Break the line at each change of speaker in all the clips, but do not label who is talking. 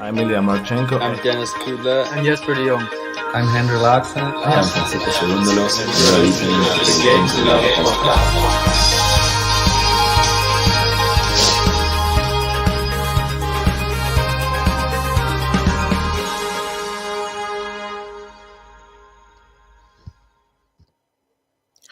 I'm Ilya Marchenko.
I'm Dennis Kudla.
I'm Jesper de Jong.
I'm Henry Laakse.
I'm Francisco Solundalos.
You're listening to the Game to Love podcast.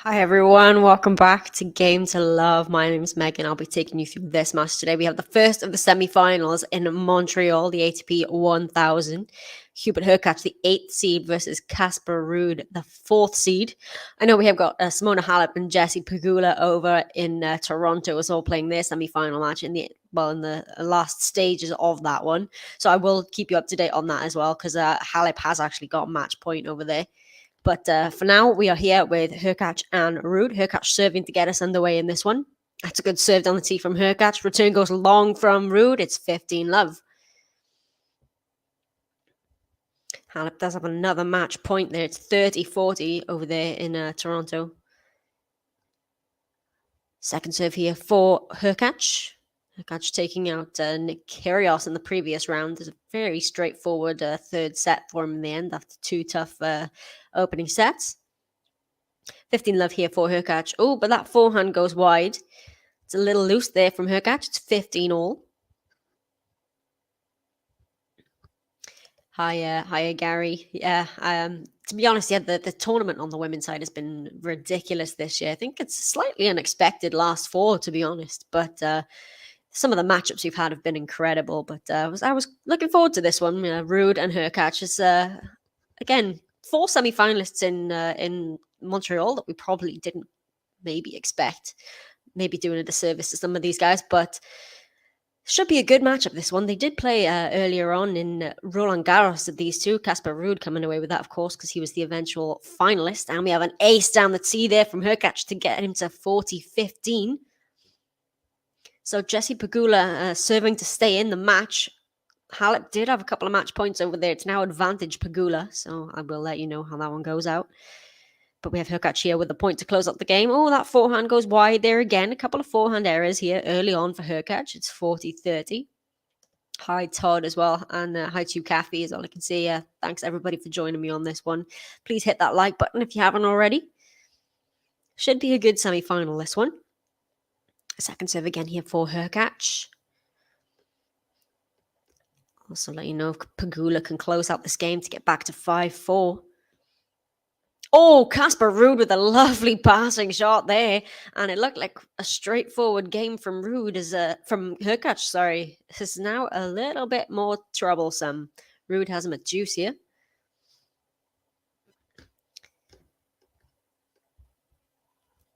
Hi everyone, welcome back to Game to Love. My name is Megan. I'll be taking you through this match today. We have the first of the semi-finals in Montreal, the ATP 1000. Hubert HURKACZ, the 8th seed, versus Casper RUUD, the 4th seed. I know we have got Simona Halep and Jessie Pegula over in Toronto as all playing their semi-final match in the last stages of that one. So I will keep you up to date on that as well, because Halep has actually got a match point over there. But for now, we are here with HURKACZ and RUUD. HURKACZ serving to get us underway in this one. That's a good serve down the tee from HURKACZ. Return goes long from RUUD. It's 15-love. Halep does have another match point there. It's 30-40 over there in Toronto. Second serve here for HURKACZ. HURKACZ taking out Nick Kyrgios in the previous round. There's a very straightforward third set for him in the end after two tough opening sets. 15-love here for HURKACZ. Oh, but that forehand goes wide. It's a little loose there from HURKACZ. It's 15-all. Hiya, Gary. Yeah, to be honest, the tournament on the women's side has been ridiculous this year. I think it's slightly unexpected last four, to be honest, but some of the matchups we've had have been incredible. But I was looking forward to this one. RUUD and HURKACZ is again 4 semi-finalists in Montreal that we probably didn't maybe expect. Maybe doing a disservice to some of these guys, but should be a good matchup, this one. They did play earlier on in Roland Garros of these two. Casper RUUD coming away with that, of course, because he was the eventual finalist. And we have an ace down the tee there from HURKACZ to get him to 40-15. So Jessie Pegula serving to stay in the match. Halep did have a couple of match points over there. It's now advantage Pegula, so I will let you know how that one goes out. But we have HURKACZ here with the point to close up the game. Oh, that forehand goes wide there again. A couple of forehand errors here early on for HURKACZ. It's 40-30. Hi, Todd, as well. And hi to Kathy, is all I can see. Thanks, everybody, for joining me on this one. Please hit that like button if you haven't already. Should be a good semi-final, this one. Second serve again here for HURKACZ. Also let you know if Pegula can close out this game to get back to 5-4. Oh, Casper RUUD with a lovely passing shot there. And it looked like a straightforward game from from HURKACZ, sorry. This is now a little bit more troublesome. RUUD has him at deuce here.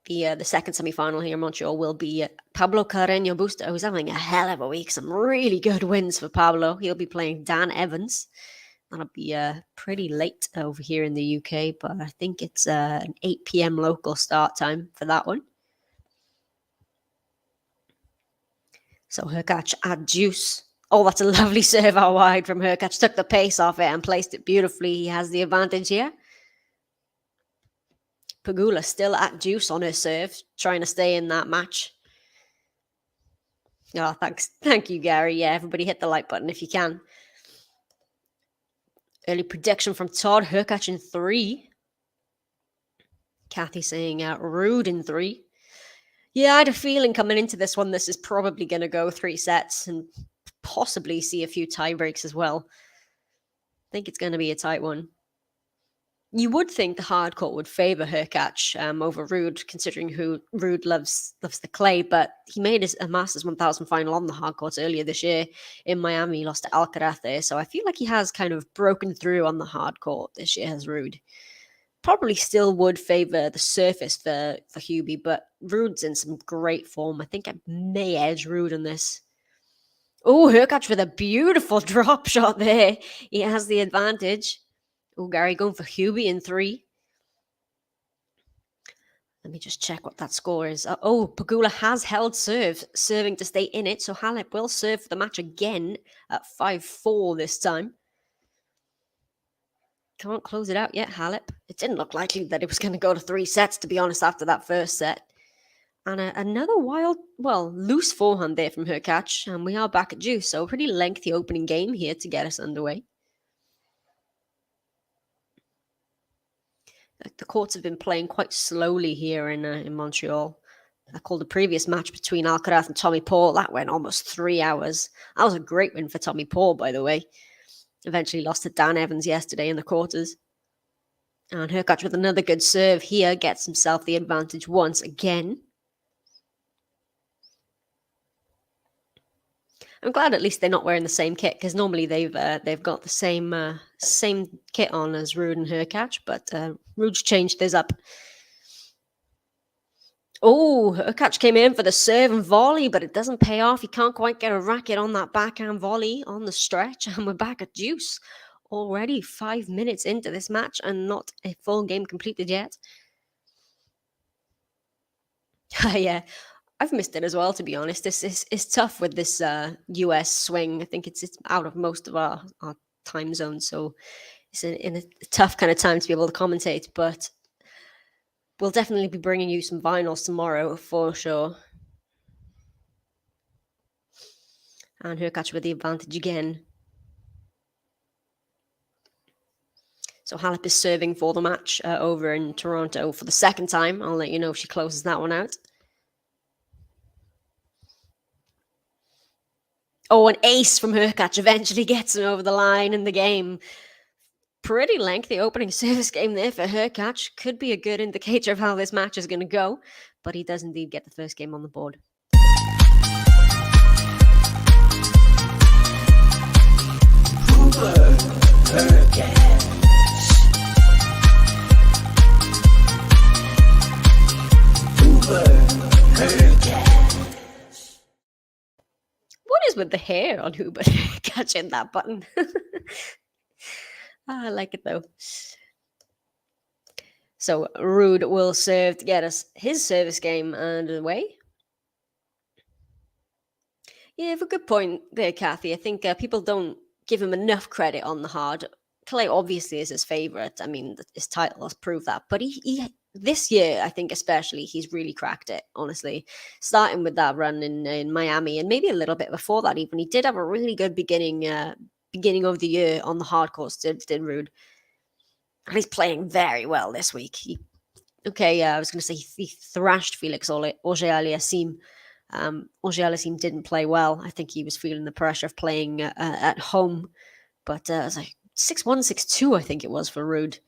The second semi-final here in Montreal will be Pablo Carreño Busta, who's having a hell of a week. Some really good wins for Pablo. He'll be playing Dan Evans. That'll be pretty late over here in the UK, but I think it's an 8 p.m. local start time for that one. So HURKACZ at deuce. Oh, that's a lovely serve out wide from HURKACZ. Took the pace off it and placed it beautifully. He has the advantage here. Pegula still at deuce on her serve, trying to stay in that match. Oh, thanks. Thank you, Gary. Yeah, everybody hit the like button if you can. Early prediction from Todd. HURKACZ in 3. Kathy saying RUUD in 3. Yeah, I had a feeling coming into this one, this is probably going to go 3 sets and possibly see a few tie breaks as well. I think it's going to be a tight one. You would think the hard court would favour HURKACZ over RUUD, considering who RUUD loves the clay, but he made a Masters 1000 final on the hard court earlier this year in Miami. He lost to Alcaraz there, so I feel like he has kind of broken through on the hard court this year, has RUUD. Probably still would favour the surface for Hubie, but RUUD's in some great form. I think I may edge RUUD on this. Oh, HURKACZ with a beautiful drop shot there. He has the advantage. Oh, Gary going for Hubie in 3. Let me just check what that score is. Pegula has held serve, serving to stay in it. So Halep will serve for the match again at 5-4 this time. Can't close it out yet, Halep. It didn't look likely that it was going to go to 3 sets, to be honest, after that first set. And another loose forehand there from HURKACZ. And we are back at juice. So a pretty lengthy opening game here to get us underway. The courts have been playing quite slowly here in Montreal. I called the previous match between Alcaraz and Tommy Paul. That went almost 3 hours. That was a great win for Tommy Paul, by the way. Eventually lost to Dan Evans yesterday in the quarters. And HURKACZ with another good serve here gets himself the advantage once again. I'm glad at least they're not wearing the same kit, because normally they've got the same kit on as RUUD and HURKACZ, but RUUD's changed this up. Oh, HURKACZ came in for the serve and volley, but it doesn't pay off. He can't quite get a racket on that backhand volley on the stretch, and we're back at juice. Already 5 minutes into this match and not a full game completed yet. Yeah, I've missed it as well, to be honest. It's tough with this US swing. I think it's out of most of our time zone, so it's in a tough kind of time to be able to commentate, but we'll definitely be bringing you some vinyls tomorrow for sure. And HURKACZ with the advantage again. So Halep is serving for the match over in Toronto for the second time. I'll let you know if she closes that one out. Oh, an ace from HURKACZ eventually gets him over the line in the game. Pretty lengthy opening service game there for HURKACZ. Could be a good indicator of how this match is going to go, but he does indeed get the first game on the board. What is with the hair on Hubert catching that button? I like it though. So RUUD will serve to get us his service game underway. Yeah, you have a good point there, Kathy. I think people don't give him enough credit on the hard. Clay obviously is his favourite. I mean, his title has proved that. But he this year, I think especially, he's really cracked it, honestly. Starting with that run in Miami, and maybe a little bit before that even. He did have a really good beginning of the year on the hard course, did RUUD. And he's playing very well this week. I was going to say he thrashed Felix Auger-Aliassime. Auger-Aliassime didn't play well. I think he was feeling the pressure of playing at home. But it was like 6-1, 6-2, I think it was for RUUD.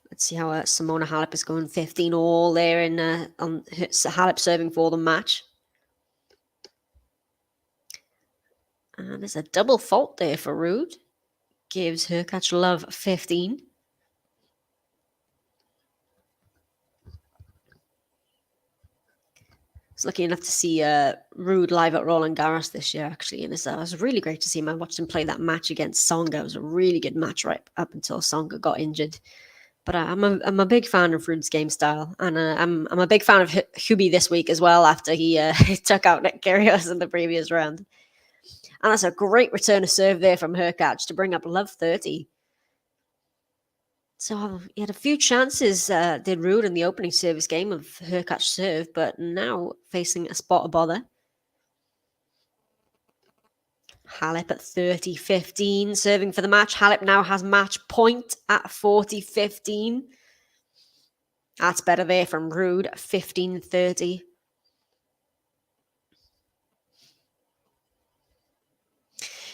Let's see how Simona Halep is going. 15 all there on Halep serving for the match. And there's a double fault there for RUUD. Gives HURKACZ love 15. I was lucky enough to see RUUD live at Roland Garros this year, actually. And it was really great to see him. I watched him play that match against Tsonga. It was a really good match right up until Tsonga got injured. But I'm a big fan of RUUD's game style. And I'm a big fan of Hubie this week as well, after he took out Nick Kyrgios in the previous round. And that's a great return of serve there from HURKACZ to bring up love 30. So he had a few chances, did RUUD in the opening service game of HURKACZ serve, but now facing a spot of bother. Halep at 30-15, serving for the match. Halep now has match point at 40-15. That's better there from RUUD, 15-30.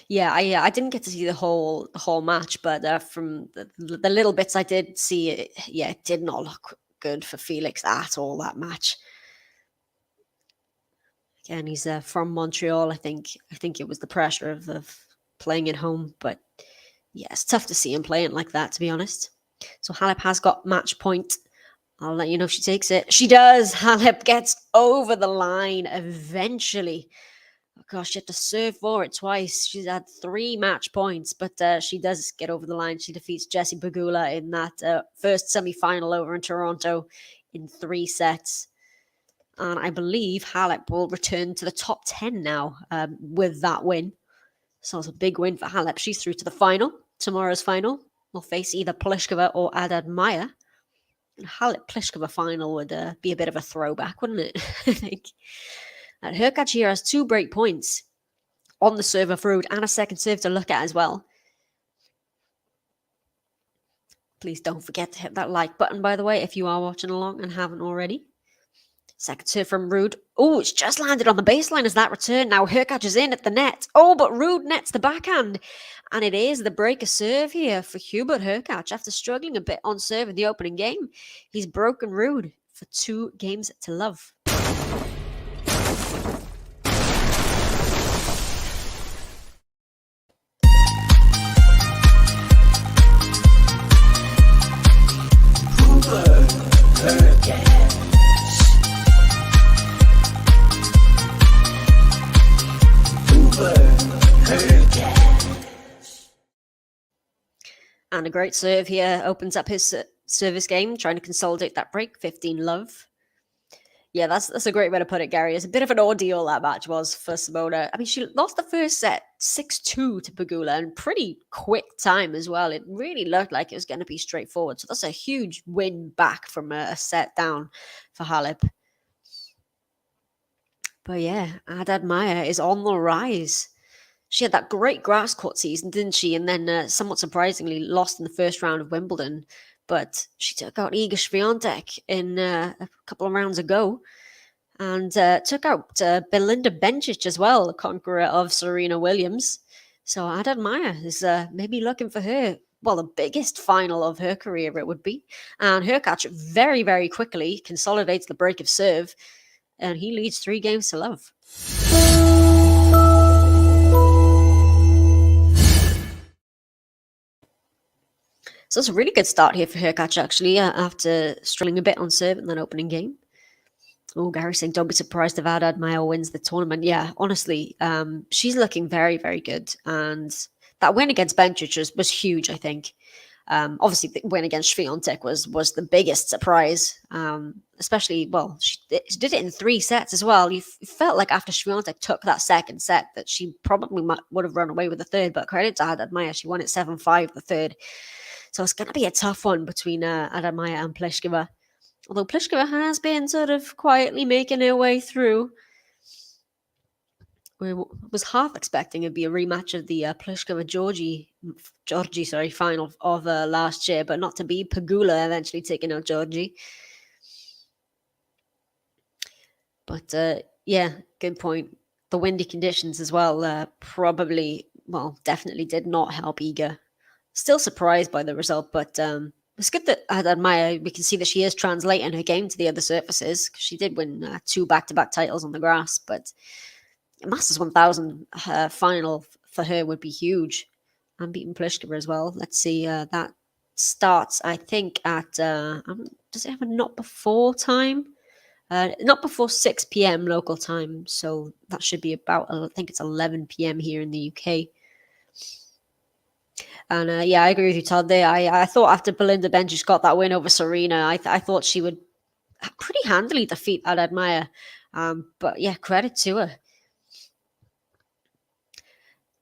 Yeah, I didn't get to see the whole match, but from the little bits I did see, it did not look good for Felix at all, that match. Again, he's from Montreal. I think it was the pressure of playing at home, but yeah, it's tough to see him playing like that, to be honest. So Halep has got match point. I'll let you know if she takes it. She does. Halep gets over the line eventually. Oh gosh, she had to serve for it twice. She's had 3 match points, but she does get over the line. She defeats Jessie Pegula in that first semi-final over in Toronto in 3 sets. And I believe Halep will return to the top 10 now with that win. So it's a big win for Halep. She's through to the final. Tomorrow's final will face either Pliskova or Adad Maya. Halep Pliskova final would be a bit of a throwback, wouldn't it? I think. And HURKACZ here has 2 break points on the serve of RUUD and a second serve to look at as well. Please don't forget to hit that like button, by the way, if you are watching along and haven't already. Second serve from RUUD. Oh, it's just landed on the baseline as that return. Now HURKACZ is in at the net. Oh, but RUUD nets the backhand. And it is the breaker serve here for Hubert HURKACZ. After struggling a bit on serve in the opening game, he's broken RUUD for 2 games to love. And a great serve here opens up his service game, trying to consolidate that break. 15 love. Yeah, that's a great way to put it, Gary. It's a bit of an ordeal that match was for Simona. I mean, she lost the first set 6-2 to Pegula in pretty quick time as well. It really looked like it was going to be straightforward. So that's a huge win back from a set down for Halep. But yeah, Haddad Maia is on the rise. She had that great grass court season, didn't she? And then, somewhat surprisingly, lost in the first round of Wimbledon. But she took out Iga Swiatek in a couple of rounds ago. And took out Belinda Bencic as well, the conqueror of Serena Williams. So Haddad Maia is maybe looking for her, well, the biggest final of her career it would be. And HURKACZ very, very quickly consolidates the break of serve. And he leads 3 games to love. So it's a really good start here for HURKACZ, actually, after struggling a bit on serve in that opening game. Oh, Gary saying, don't be surprised if Haddad Maia wins the tournament. Yeah, honestly, she's looking very, very good. And that win against Bencic was huge, I think. Obviously, the win against Swiatek was the biggest surprise. Especially, well, she did it in 3 sets as well. You felt like after Swiatek took that second set that she probably would have run away with the third. But credit to Haddad Maia, she won it 7-5 the third. So it's going to be a tough one between Haddad Maia and Pliskova. Although Pliskova has been sort of quietly making her way through. We was half expecting it'd be a rematch of the Pliskova-Georgie final of last year, but not to be. Pegula eventually taking out Georgie. But yeah, good point. The windy conditions as well probably, well, definitely did not help Iga. Still surprised by the result, but it's good that Haddad Maia, we can see that she is translating her game to the other surfaces. She did win 2 back-to-back titles on the grass, but a Masters 1000 final for her would be huge. And beating Pliskova as well. Let's see, that starts, I think, at, does it have a not before time? Not before 6 p.m. local time, so that should be about, I think it's 11 p.m. here in the UK. And yeah, I agree with you, Todd. There, I thought after Belinda Bencic got that win over Serena, I thought she would pretty handily defeat Haddad Maia. But yeah, credit to her.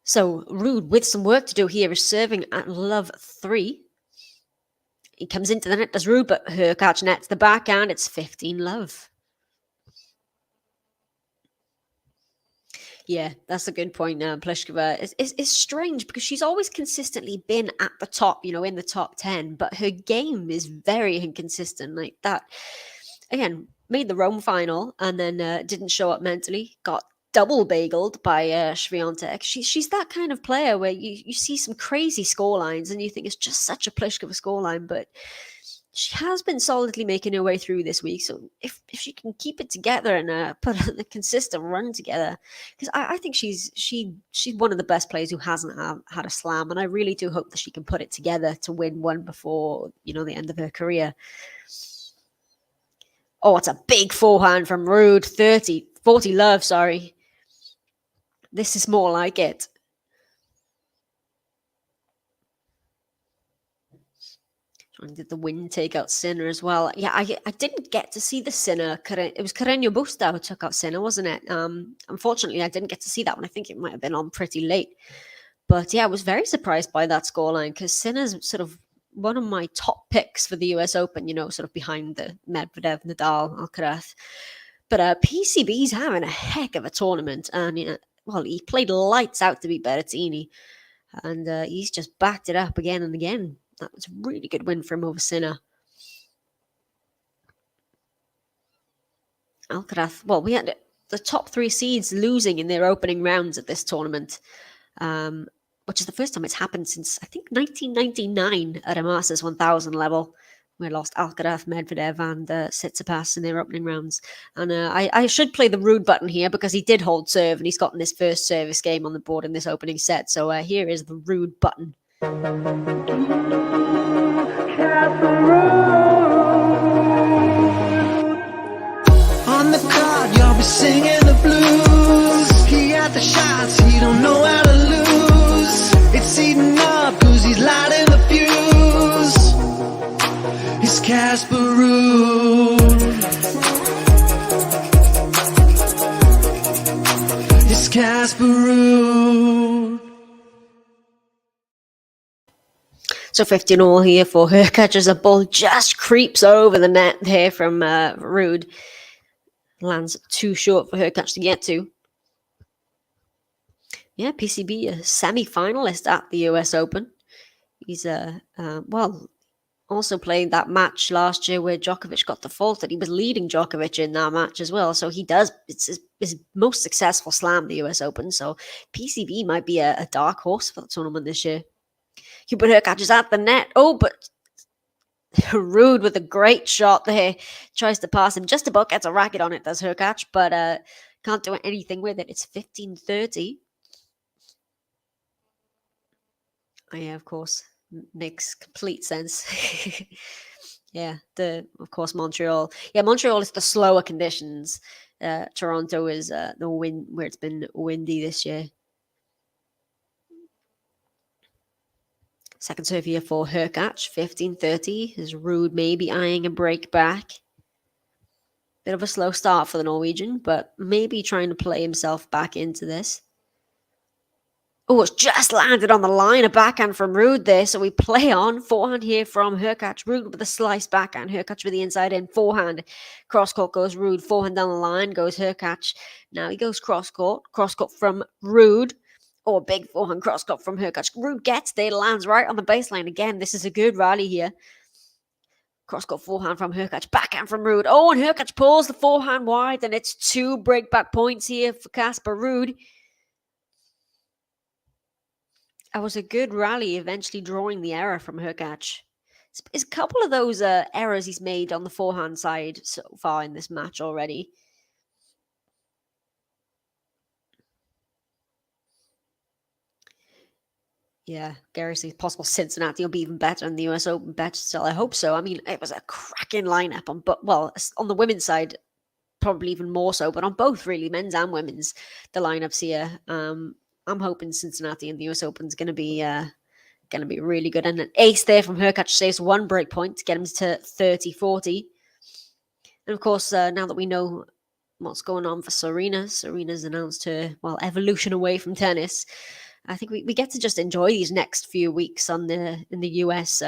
So RUUD with some work to do here is serving at love 3. He comes into the net, does RUUD, but HURKACZ nets the backhand. It's 15 love. Yeah, that's a good point. Pliskova is strange because she's always consistently been at the top, in the top 10, but her game is very inconsistent like that. Again, made the Rome final and then didn't show up mentally, got double bageled by Swiatek. She's that kind of player where you see some crazy scorelines and you think it's just such a Pliskova scoreline, but she has been solidly making her way through this week. So if she can keep it together and put a consistent run together, because I think she's one of the best players who hasn't had a slam, and I really do hope that she can put it together to win one before the end of her career. Oh, it's a big forehand from RUUD. 40 love, sorry. This is more like it. Did the win take out Sinner as well? Yeah, I didn't get to see the Sinner. It was Carreño Busta who took out Sinner, wasn't it? Unfortunately, I didn't get to see that one. I think it might have been on pretty late. But yeah, I was very surprised by that scoreline because Sinner's sort of one of my top picks for the US Open, sort of behind the Medvedev, Nadal, Alcaraz. But PCB's having a heck of a tournament. And, he played lights out to beat Berrettini. And he's just backed it up again and again. That was a really good win for him over Sinner. Alcaraz, we had the top 3 seeds losing in their opening rounds at this tournament, which is the first time it's happened since, I think, 1999 at a Masters 1000 level. We lost Alcaraz, Medvedev, and Tsitsipas in their opening rounds. And I should play the RUUD button here because he did hold serve and he's gotten his first service game on the board in this opening set. So here is the RUUD button.
On the card, you'll be singing the blues. He got the shots, he don't know how to lose. It's eating up cause he's lighting the fuse. It's Casper RUUD. It's Casper RUUD.
So 15-all here for HURKACZ as a ball just creeps over the net here from RUUD. Lands too short for HURKACZ to get to. Yeah, PCB, a semi-finalist at the US Open. He's also played that match last year where Djokovic got defaulted. He was leading Djokovic in that match as well. So it's his most successful slam, the US Open. So PCB might be a dark horse for the tournament this year. Hubert HURKACZ is at the net. Oh, but RUUD with a great shot there. Tries to pass him. Just about gets a racket on it, does HURKACZ, but can't do anything with it. It's 15-30. Oh, yeah, of course. Makes complete sense. Yeah, of course, Montreal. Yeah, Montreal is the slower conditions. Toronto is the wind where it's been windy this year. Second serve here for HURKACZ, 15-30. Is RUUD maybe eyeing a break back? Bit of a slow start for the Norwegian, but maybe trying to play himself back into this. Oh, it's just landed on the line. A backhand from RUUD there, so we play on. Forehand here from HURKACZ. RUUD with a slice backhand. HURKACZ with the inside in. Forehand. Cross court goes RUUD. Forehand down the line goes HURKACZ. Now he goes cross court. Cross court from RUUD. Oh, a big forehand cross court from HURKACZ. RUUD gets there, lands right on the baseline again. This is a good rally here. Cross court forehand from HURKACZ. Backhand from RUUD. Oh, and HURKACZ pulls the forehand wide, and it's 2 breakback points here for Casper RUUD. That was a good rally, eventually drawing the error from HURKACZ. It's a couple of those errors he's made on the forehand side so far in this match already. Yeah, Gary says possible Cincinnati will be even better than the US Open bet still. I hope so. I mean, it was a cracking lineup on the women's side, probably even more so, but on both really, men's and women's, the lineups here. I'm hoping Cincinnati and the US Open is going to be really good. And an ace there from HURKACZ saves 1 break point to get him to 30-40. And of course, now that we know what's going on for Serena's announced her evolution away from tennis. I think we get to just enjoy these next few weeks in the US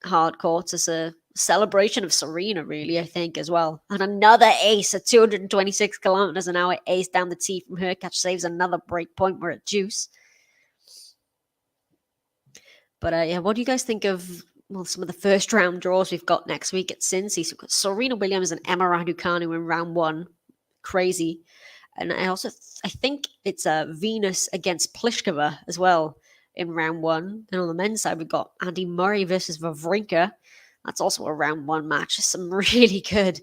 hard courts as a celebration of Serena, really, I think, as well. And another ace at 226 kilometers an hour, ace down the tee from HURKACZ saves another break point. We're at juice. But what do you guys think of some of the first round draws we've got next week at Cincy? So we've got Serena Williams and Emma Raducanu in round 1. Crazy. And I think it's Venus against Pliskova as well in round 1. And on the men's side, we've got Andy Murray versus Wawrinka. That's also a round 1 match. Some really good.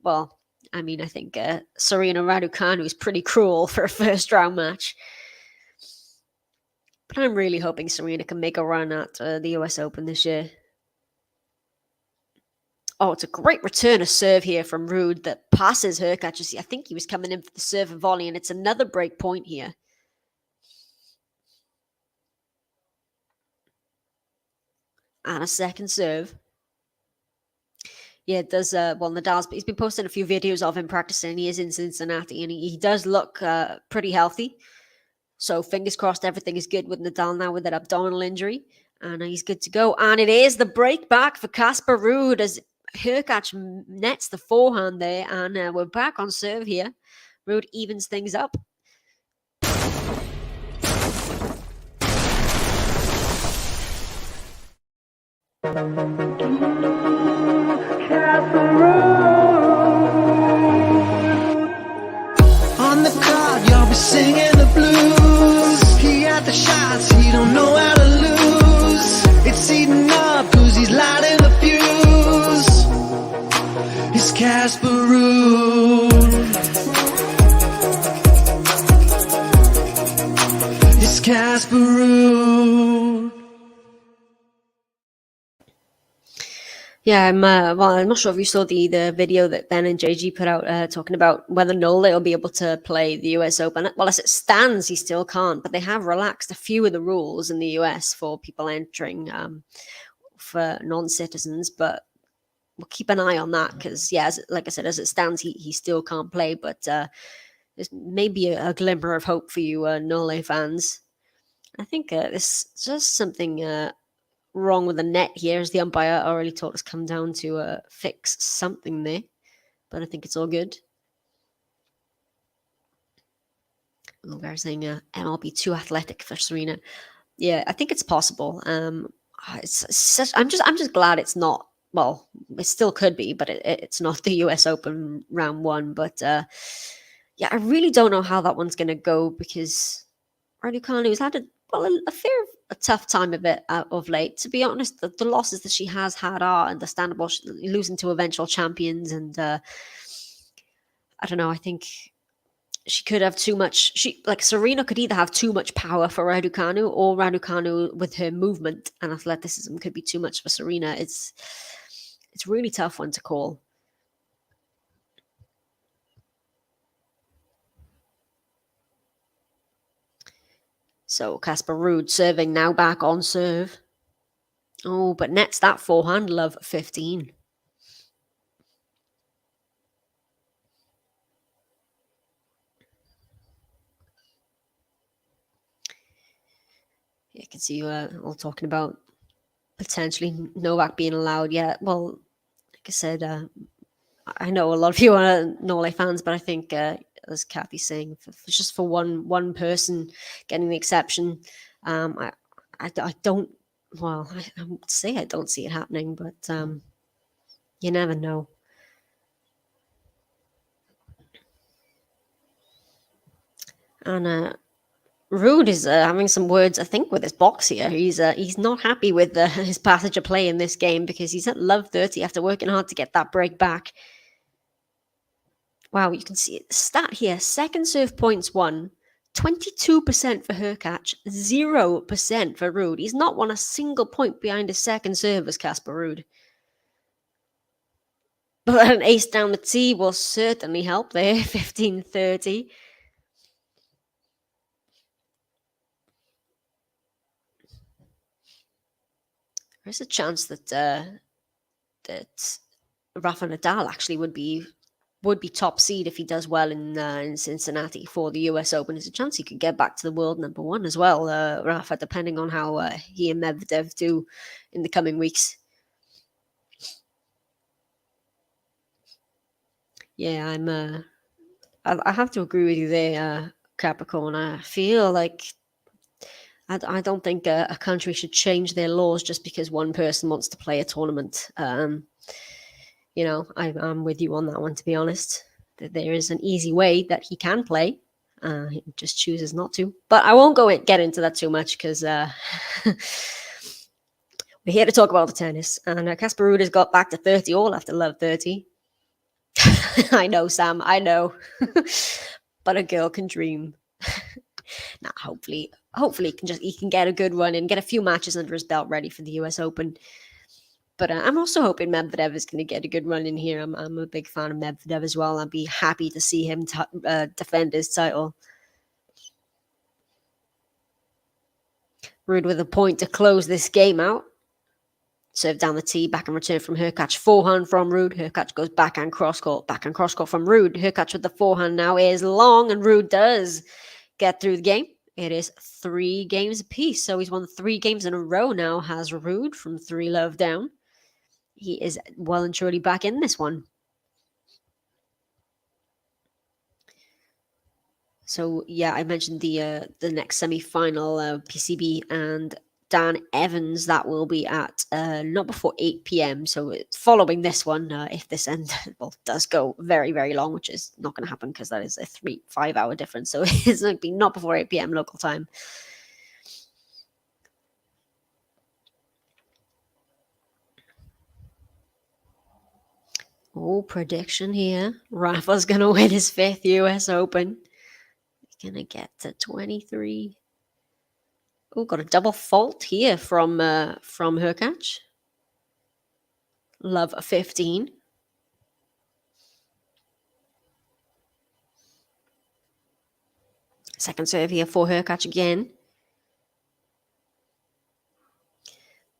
Well, I mean, I think Serena Raducanu is pretty cruel for a first round match. But I'm really hoping Serena can make a run at the US Open this year. Oh, it's a great return of serve here from RUUD that passes HURKACZ. I think he was coming in for the serve and volley, and it's another break point here. And a second serve. Yeah, it does. Nadal's, he's been posting a few videos of him practicing. He is in Cincinnati, and he does look pretty healthy. So fingers crossed everything is good with Nadal now with that abdominal injury. And he's good to go. And it is the break back for Casper RUUD as HURKACZ nets the forehand there. And we're back on serve here. RUUD evens things up.
On the card, you'll be singing the blues. He got the shots, he don't know how to lose. It's eating up, cause he's lighting the fuse. It's Casper RUUD. It's Casper RUUD.
Yeah, I'm not sure if you saw the video that Ben and JG put out talking about whether Nole will be able to play the US Open. Well, as it stands, he still can't, but they have relaxed a few of the rules in the US for people entering for non-citizens, but we'll keep an eye on that because, yeah, like I said, as it stands, he still can't play, but there's maybe a glimmer of hope for you Nole fans. I think there's just something wrong with the net here, as the umpire already told us come down to fix something there, but I think it's all good. They're saying MLB too athletic for Serena. Yeah, I think it's possible. I'm just glad it's not. Well, it still could be, but it's not the US Open round one. But yeah, I really don't know how that one's going to go because Raducanu has had a tough time of it of late. To be honest, the losses that she has had are understandable. Losing to eventual champions, and I don't know. I think she could have too much. Serena could either have too much power for Raducanu, or Raducanu with her movement and athleticism could be too much for Serena. It's a really tough one to call. So Casper RUUD serving now back on serve. Oh, but nets that forehand, love, 15. You can see you all talking about potentially Novak being allowed. Yeah, well, like I said, I know a lot of you are Nole fans, but I think, as Kathy's saying, just for one person getting the exception, I don't. Well, I would say I don't see it happening, but you never know. And RUUD is having some words, I think, with his box here. He's not happy with his passage of play in this game because he's at love 30 after working hard to get that break back. Wow, you can see the stat here. Second serve points won, 22% for HURKACZ, 0% for RUUD. He's not won a single point behind his second serve as Casper RUUD. But an ace down the tee will certainly help there, 15-30. There's a chance that Rafa Nadal actually would be top seed if he does well in Cincinnati for the US Open. There's a chance he could get back to the world number one as well, Rafa, depending on how he and Medvedev do in the coming weeks. Yeah, I have to agree with you there, Capricorn. I feel like I don't think a country should change their laws just because one person wants to play a tournament. I'm with you on that one, to be honest. That there is an easy way that he can play. He just chooses not to. But I won't get into that too much because we're here to talk about the tennis. And Casper RUUD has got back to 30 all after love 30. I know, Sam. I know. But a girl can dream. Nah, hopefully he can get a good run and get a few matches under his belt ready for the US Open. But I'm also hoping Medvedev is going to get a good run in here. I'm a big fan of Medvedev as well. I'd be happy to see him defend his title. RUUD with a point to close this game out. Serve down the tee, back and return from HURKACZ. Forehand from RUUD. HURKACZ goes backhand cross-court. Backhand cross-court from RUUD. HURKACZ with the forehand now is long, and RUUD does get through the game. It is 3 games apiece. So he's won 3 games in a row now, has RUUD from 3-love down. He is well and truly back in this one. So yeah, I mentioned the next semi-final, PCB and Dan Evans. That will be at not before 8 p.m. So following this one, if this end does go very, very long, which is not going to happen because that is a 5 hour difference. So it's going to be not before 8 p.m. local time. Oh, prediction here. Rafa's going to win his 5th US Open. He's going to get to 23. Oh, got a double fault here from HURKACZ. Love 15. Second serve here for HURKACZ again.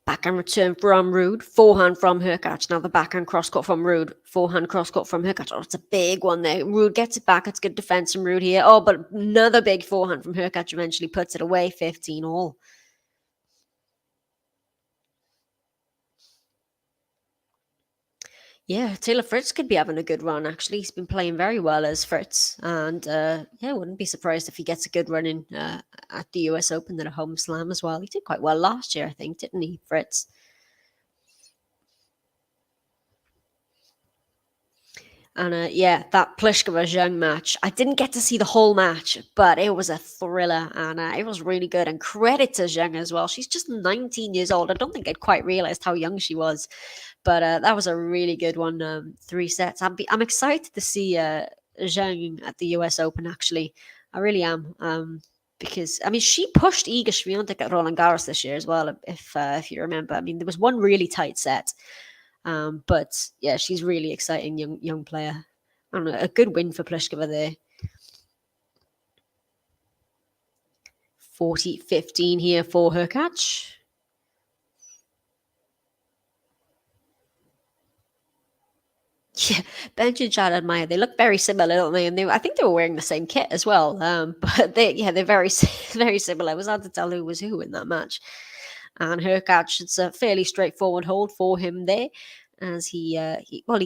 Backhand return from RUUD. Forehand from HURKACZ. Now the backhand cross-court from RUUD. Forehand cross-court from HURKACZ. Oh, it's a big one there. RUUD gets it back. It's good defense from RUUD here. Oh, but another big forehand from HURKACZ eventually puts it away. 15 all. Yeah, Taylor Fritz could be having a good run, actually. He's been playing very well as Fritz. And yeah, wouldn't be surprised if he gets a good run in at the US Open at a home slam as well. He did quite well last year, I think, didn't he, Fritz? And yeah, that Pliskova-Zheng match, I didn't get to see the whole match, but it was a thriller and it was really good. And credit to Zheng as well. She's just 19 years old. I don't think I'd quite realized how young she was. But that was a really good one. 3 sets. I'm excited to see Zheng at the US Open, actually. I really am. Because, I mean, she pushed Iga Swiatek at Roland Garros this year as well, if you remember. I mean, there was one really tight set. But yeah, she's really exciting young player. I don't know, a good win for Pliskova there. 40-15 here for HURKACZ. Yeah, Bench and Chad admire. They look very similar, don't they? And I think they were wearing the same kit as well. But they're very very similar. It was hard to tell who was who in that match. And HURKACZ, it's a fairly straightforward hold for him there, as he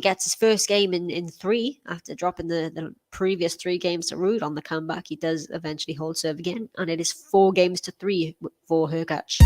gets his first game in 3 after dropping the previous 3 games to RUUD on the comeback. He does eventually hold serve again, and it is 4 games to 3 for HURKACZ.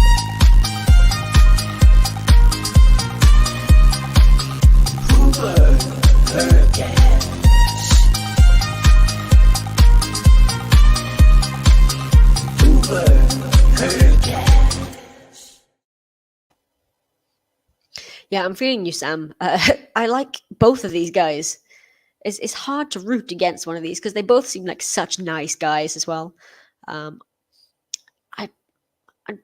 Yeah, I'm feeling you, Sam. I like both of these guys. It's hard to root against one of these because they both seem like such nice guys as well. I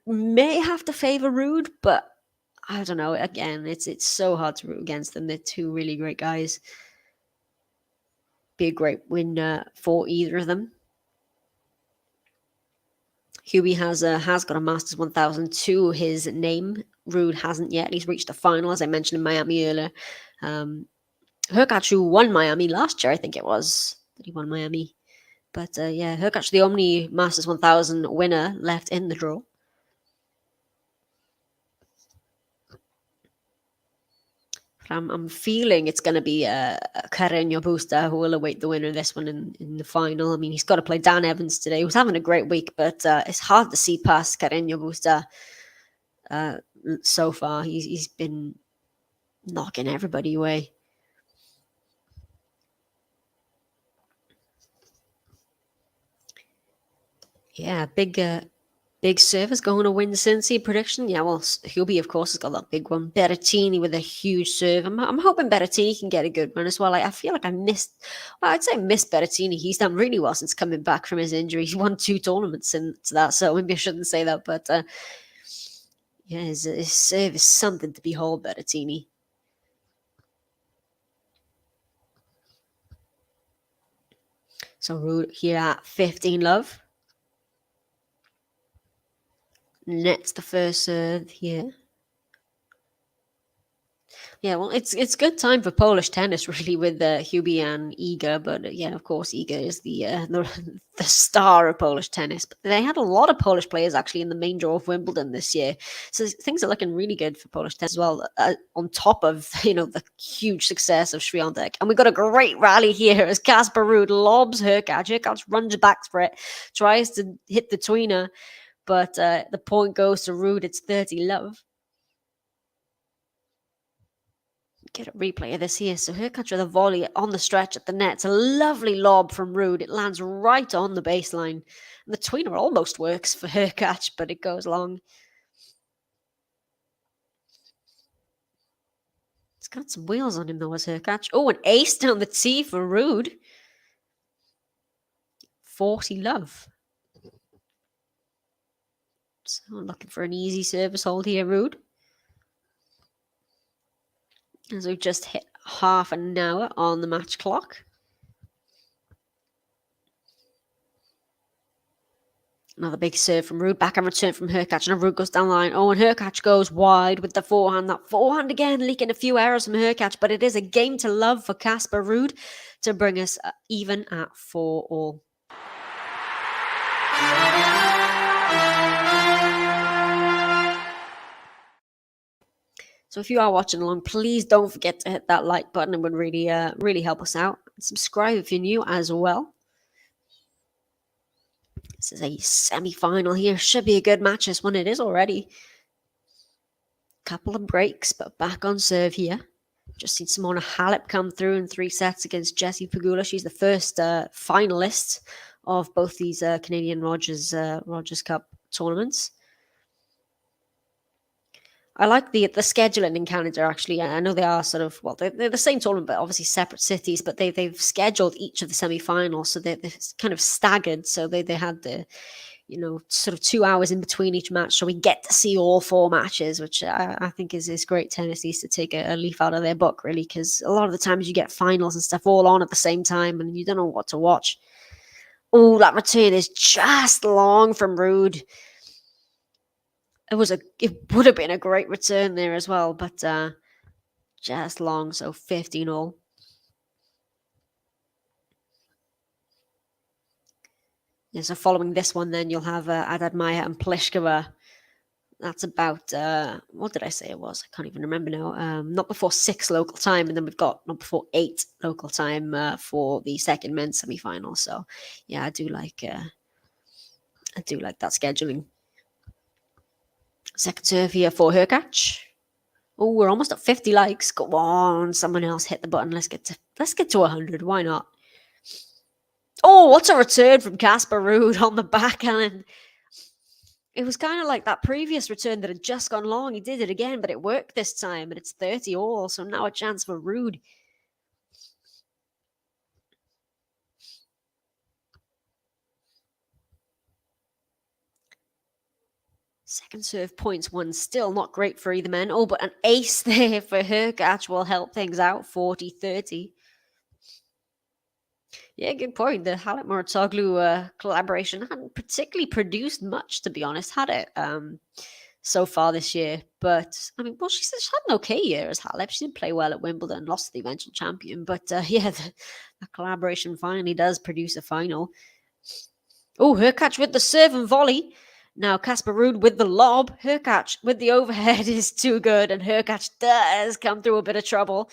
may have to favor RUUD, but I don't know. Again, it's so hard to root against them. They're 2 really great guys. Be a great win for either of them. Hubie has got a Masters 1000 to his name. RUUD hasn't yet. He's reached the final, as I mentioned in Miami earlier. HURKACZ, who won Miami last year, I think it was. That he won Miami. But yeah, HURKACZ, the only Masters 1000 winner left in the draw. I'm feeling it's going to be Carreño Busta who will await the winner of this one in the final. I mean, he's got to play Dan Evans today, who's having a great week, but it's hard to see past Carreño Busta so far. He's been knocking everybody away. Yeah, big service going to win Cincy prediction. Yeah, well, Hubie, of course, has got that big one. Berrettini with a huge serve. I'm hoping Berrettini can get a good one as well. I feel like I'd say I missed Berrettini. He's done really well since coming back from his injury. He won 2 tournaments since that, so maybe I shouldn't say that. But yeah, his serve is something to behold, Berrettini. So RUUD here at 15 love. Nets the first serve here. Yeah, well, it's good time for Polish tennis, really, with Hubie and Iga. But yeah, of course, Iga is the star of Polish tennis. But they had a lot of Polish players actually in the main draw of Wimbledon this year, so things are looking really good for Polish tennis as well. On top of the huge success of Swiatek, and we got a great rally here as Casper Ruud lobs Hurkacz. Hurkacz runs back for it, tries to hit the tweener, but the point goes to Ruud. It's 30-love. Get a replay of this here. So Hurkacz with a volley on the stretch at the net. It's a lovely lob from Ruud. It lands right on the baseline. And the tweener almost works for Hurkacz, but it goes long. It's got some wheels on him though, as Hurkacz. Oh, an ace down the tee for Ruud. 40-love. So I'm looking for an easy service hold here, Ruud. As we've just hit half an hour on the match clock. Another big serve from Ruud. Backhand return from Hurkacz. And Ruud goes down the line. Oh, and Hurkacz goes wide with the forehand. That forehand again leaking a few errors from Hurkacz. But it is a game to love for Casper Ruud to bring us even at 4-all. So if you are watching along, please don't forget to hit that like button. It would really help us out. Subscribe if you're new as well. This is a semi-final here. Should be a good match. This one it is already. Couple of breaks, but back on serve here. Just seen Simona Halep come through in 3 sets against Jessie Pegula. She's the first finalist of both these Canadian Rogers Cup tournaments. I like the scheduling in Canada, actually. I know they are sort of, well, they're the same tournament, but obviously separate cities, but they've scheduled each of the semi-finals, so they're kind of staggered, so they had the, sort of 2 hours in between each match, so we get to see all 4 matches, which I think is great. Tennis needs to take a leaf out of their book, really, because a lot of the times you get finals and stuff all on at the same time, and you don't know what to watch. Oh, that return is just long from Ruud. It would have been a great return there as well, but just long, so 15-all. Yeah, so following this one, then you'll have Haddad Maia and Pliskova. That's about, what did I say it was? I can't even remember now. Not before 6 local time, and then we've got not before 8 local time for the second men's semi-final. So, yeah, I do like that scheduling. Second serve here for Hurkacz. Oh, we're almost at 50 likes. Go on, someone else hit the button. Let's get to 100. Why not? Oh, what's a return from Casper Ruud on the backhand? It was kind of like that previous return that had just gone long. He did it again, but it worked this time, and it's 30-all. So now a chance for Ruud. Second serve points won, still not great for either men. Oh, but an ace there for Hurkacz will help things out, 40-30. Yeah, good point. The Halep Mouratoglou collaboration hadn't particularly produced much, to be honest, had it, so far this year. But, I mean, well, she's had an okay year as Halep. She did play well at Wimbledon, lost to the eventual champion. But, yeah, the collaboration finally does produce a final. Oh, Hurkacz with the serve and volley. Now Casper Ruud with the lob. Hurkacz with the overhead is too good, and Hurkacz does come through a bit of trouble.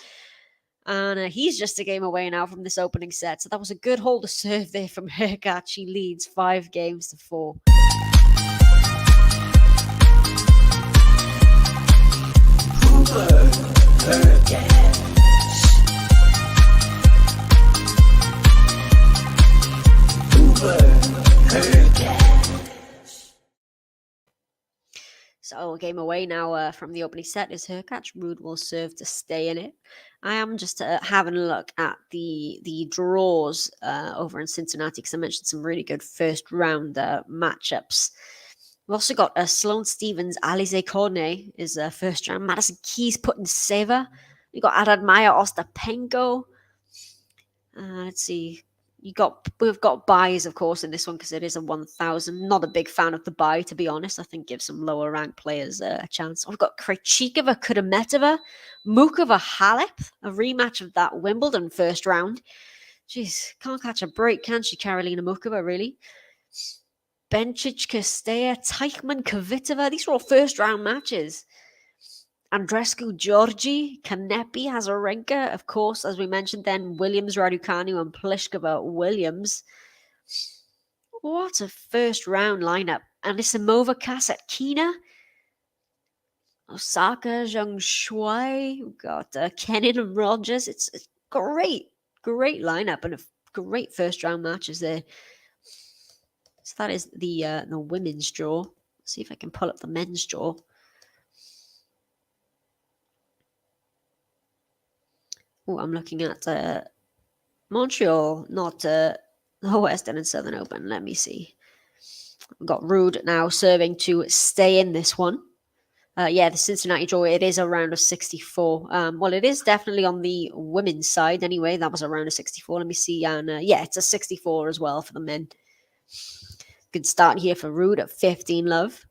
And he's just a game away now from this opening set. So that was a good hold of serve there from Hurkacz. He leads 5-4. So a game away now from the opening set is Hurkacz. Ruud will serve to stay in it. I am just having a look at the draws over in Cincinnati, because I mentioned some really good first round matchups. We've also got Sloane Stephens, Alize Cornet is first round. Madison Keys putting Seva. We got Haddad Maia, Ostapenko. Let's see. we've got buys, of course, in this one because it is a 1,000. Not a big fan of the buy, to be honest. I think gives some lower ranked players a chance. We've got Krejcikova, Kudermetova, Mukova, Halep, a rematch of that Wimbledon first round. Jeez, can't catch a break, can she, Karolina Mukova, really? Bencic, Kostea, Teichmann, Kvitova. These are all first round matches. Andreescu, Georgi, Kanepi, Azarenka, of course, as we mentioned then, Williams, Raducanu, and Pliskova, Williams. What a first round lineup. Anisimova, Kasatkina, Osaka, Zhang Shuai, we've got Kenin and Rogers. It's great lineup and a great first round matches there. So that is the women's draw. Let's see if I can pull up the men's draw. Oh, I'm looking at Montreal, not the Western and Southern Open. Let me see. We've got RUUD now serving to stay in this one. The Cincinnati draw, it is a round of 64. Well, it is definitely on the women's side anyway. That was a round of 64. Let me see. And it's a 64 as well for the men. Good start here for RUUD at 15 love.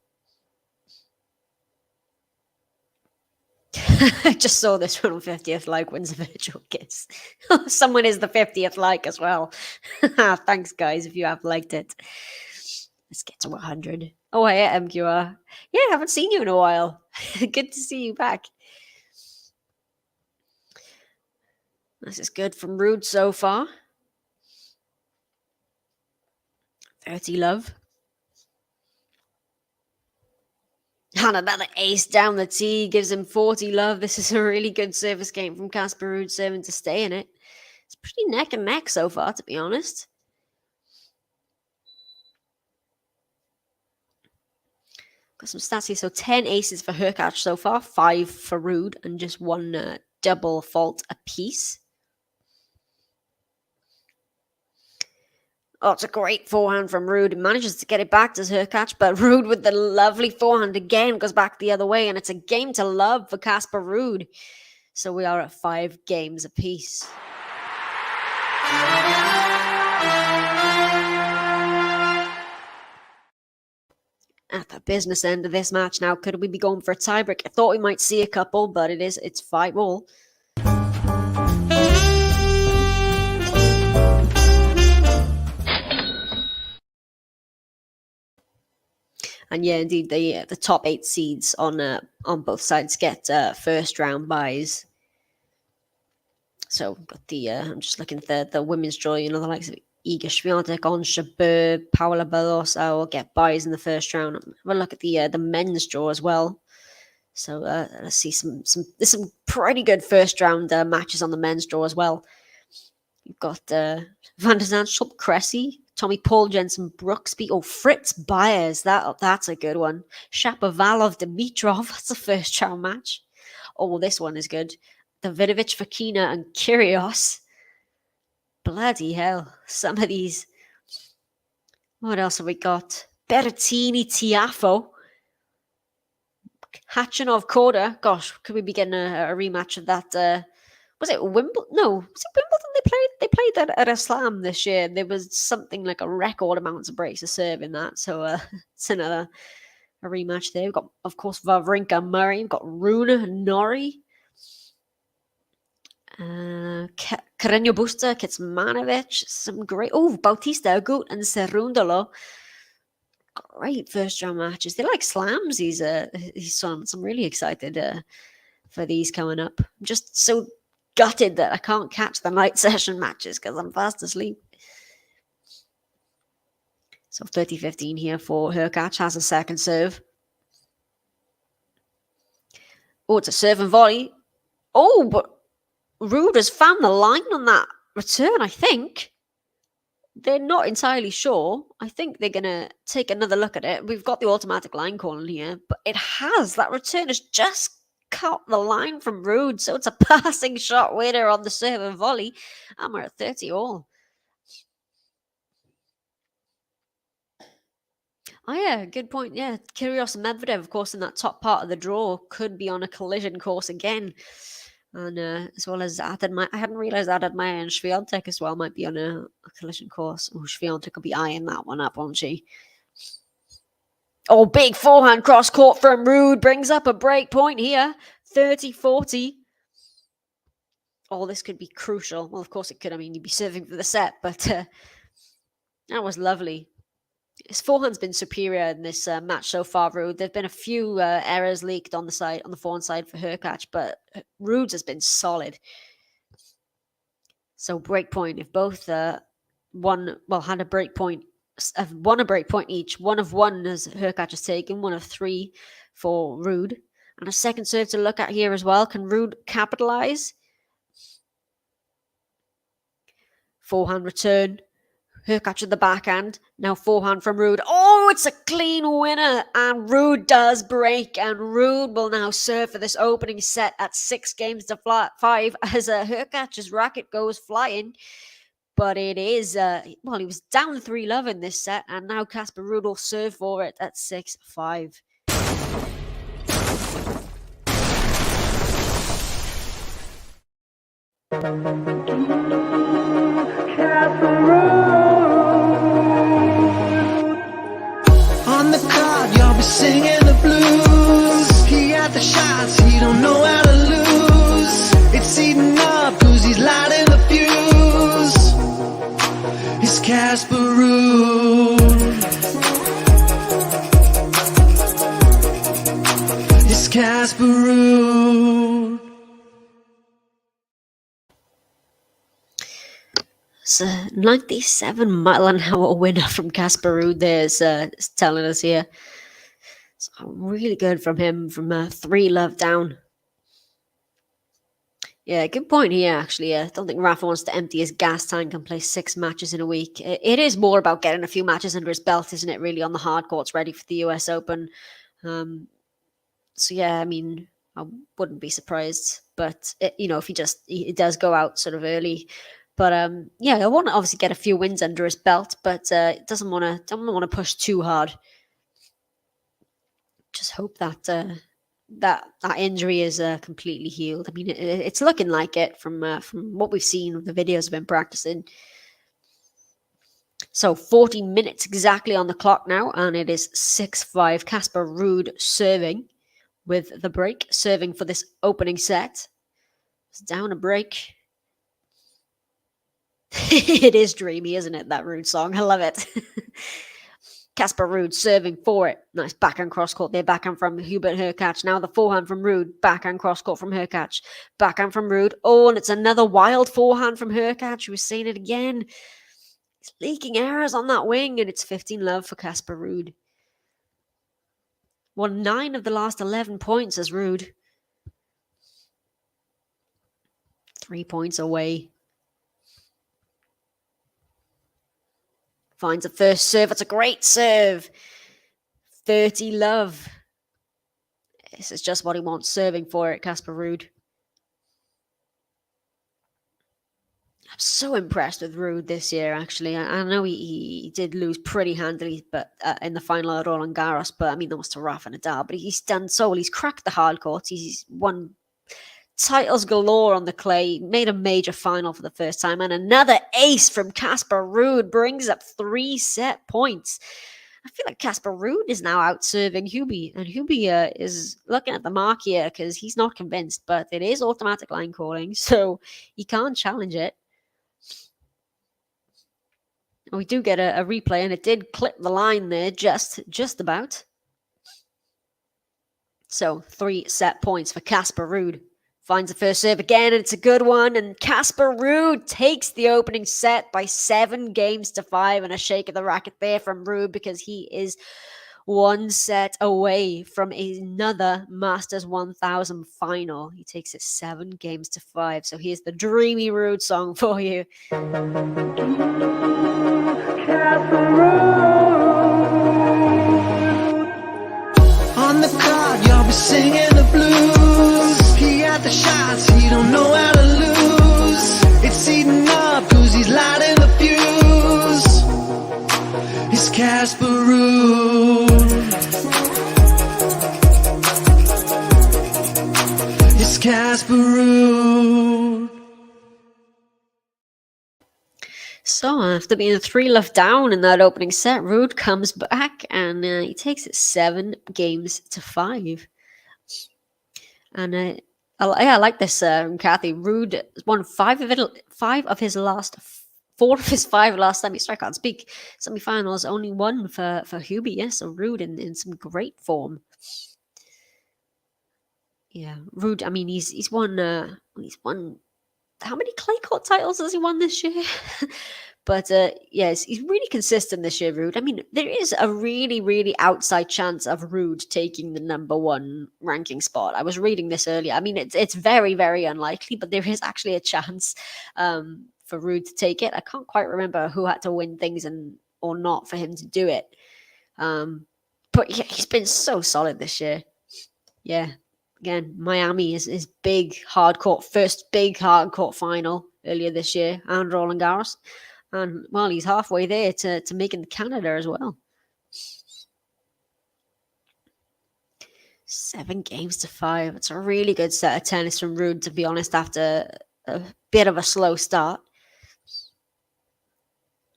I just saw this one on 50th like wins a virtual kiss. Someone is the 50th like as well. Thanks, guys, if you have liked it. Let's get to 100. Oh, hey, MQR. Yeah, I haven't seen you in a while. Good to see you back. This is good from RUUD so far. 30 love. And another ace down the tee gives him 40 love. This is a really good service game from Casper RUUD serving to stay in it. It's pretty neck and neck so far, to be honest. Got some stats here. So 10 aces for HURKACZ so far, 5 for RUUD, and just 1 double fault apiece. Oh, it's a great forehand from RUUD. He manages to get it back to HURKACZ, but RUUD with the lovely forehand again goes back the other way, and it's a game to love for Casper RUUD. So we are at 5 games apiece. At the business end of this match now, could we be going for a tiebreak? I thought we might see a couple, but it's 5-all. And yeah, indeed, the top 8 seeds on both sides get first round buys. So we've got I'm just looking at the women's draw. The likes of Iga Swiatek, Ons Jabeur, Paula Badosa will get buys in the first round. We'll look at the men's draw as well. So let's see there's some pretty good first round matches on the men's draw as well. You've got Van der Zandschulp, Cressy, Tommy Paul, Jensen, Brooksby. Oh, Fritz Byers. That's a good one. Shapovalov, Dimitrov. That's a first round match. Oh, well, this one is good. Davidovich, Fokina, and Kyrgios. Bloody hell. Some of these. What else have we got? Berrettini, Tiafo. Hachanov, Korda. Gosh, could we be getting a rematch of that? Was it Wimbledon? No, was it Wimbledon? They played that at a slam this year. There was something like a record amount of breaks to serve in that. So it's another rematch there. We've got, of course, Wawrinka, Murray. We've got Rune, Norrie. Carreño Busta, Kecmanovic. Some great... Oh, Bautista Agut and Cerundolo. Great first round matches. They like slams. He's some really excited for these coming up. I'm just so gutted that I can't catch the night session matches because I'm fast asleep. So 30-15 here for HURKACZ. Has a second serve. Oh, it's a serve and volley. Oh, but RUUD has found the line on that return, I think. They're not entirely sure. I think they're going to take another look at it. We've got the automatic line calling here, but it has. That return has just cut the line from RUUD, so it's a passing shot winner on the serve and volley, and we're at 30-all. Oh yeah, good point. Yeah, Kyrgios and Medvedev, of course, in that top part of the draw could be on a collision course again. And as well as I hadn't realised that Admire and Swiatek as well might be on a collision course. Oh, Swiatek could be eyeing that one up, won't she? Oh, big forehand cross court from RUUD brings up a break point here. 30-40. Oh, this could be crucial. Well, of course it could. I mean, you'd be serving for the set, but that was lovely. His forehand's been superior in this match so far, RUUD. There've been a few errors leaked on the forehand side for HURKACZ, but RUUD's has been solid. So break point. If both had a break point, won a break point each. One of one as HURKACZ has taken, one of three for RUUD. And a second serve to look at here as well. Can RUUD capitalize? Forehand return. HURKACZ at the backhand. Now forehand from RUUD. Oh, it's a clean winner. And RUUD does break. And RUUD will now serve for this opening set at 6-5 as HURKACZ's racket goes flying. But it is, he was down 3-love in this set. And now Casper RUUD will serve for it at 6-5.
On the card, you'll be singing the blues. He got the shots, he don't know how to lose. It's eating up, cause he's lighting the fuse. It's Casper RUUD. It's Casper RUUD.
It's a 97-mile-an-hour winner from Casper RUUD there's telling us here. So really good from him from 3-love down. Yeah, good point here, actually. I don't think Rafa wants to empty his gas tank and play 6 matches in a week. It is more about getting a few matches under his belt, isn't it, really, on the hard courts ready for the US Open. So, yeah, I mean, I wouldn't be surprised. But, if he does go out sort of early. But I want to obviously get a few wins under his belt, but don't want to push too hard. Just hope that that injury is completely healed. I mean, it's looking like it from what we've seen. The videos have been practicing. So 40 minutes exactly on the clock now, and it is 6-5. Casper RUUD serving with the break, serving for this opening set. It's down a break. It is dreamy, isn't it, that RUUD song? I love it. Casper RUUD serving for it. Nice backhand cross court there. Backhand from Hubert HURKACZ. Now the forehand from RUUD. Backhand cross court from HURKACZ. Backhand from RUUD. Oh, and it's another wild forehand from HURKACZ. We're seeing it again. He's leaking errors on that wing, and it's 15-love for Casper RUUD. Won 9 of the last 11 points as RUUD. 3 points away. Finds a first serve. It's a great serve. 30-love. This is just what he wants, serving for it, Casper RUUD. I'm so impressed with RUUD this year, actually. I know he did lose pretty handily but in the final at Roland Garros, but I mean, that was to Rafa Nadal. But he's done so well. He's cracked the hard courts. He's won titles galore on the clay, made a major final for the first time, and another ace from Casper RUUD brings up 3 set points. I feel like Casper RUUD is now out serving Hubie, and Hubie is looking at the mark here because he's not convinced, but it is automatic line calling, so he can't challenge it. And we do get a replay, and it did clip the line there just about. So 3 set points for Casper RUUD. Finds the first serve again, and it's a good one. And Casper RUUD takes the opening set by 7-5, and a shake of the racket there from RUUD because he is 1 set away from another Masters 1000 final. He takes it 7-5. So here's the dreamy RUUD song for you.
On the card, you'll be singing the blues. He got the shots, he don't know how to lose. It's eating up, cause he's lighting the fuse. It's Casper RUUD. It's Casper RUUD.
So after being 3-love down in that opening set, RUUD comes back and he takes it 7-5. And I like this, Kathy. RUUD won 4 of his last 5 last time. I can't speak. Semi-finals, only one for Hubert. Yes, so RUUD in some great form. Yeah, RUUD. I mean, he's won. How many clay court titles has he won this year? But yes, he's really consistent this year, RUUD. I mean, there is a really, really outside chance of RUUD taking the number 1 ranking spot. I was reading this earlier. I mean, it's very, very unlikely, but there is actually a chance for RUUD to take it. I can't quite remember who had to win things or not for him to do it. But yeah, he's been so solid this year. Yeah. Again, Miami is big hardcourt, first big hardcourt final earlier this year, and Roland Garros. And well, he's halfway there to making Canada as well. 7-5. It's a really good set of tennis from RUUD, to be honest, after a bit of a slow start.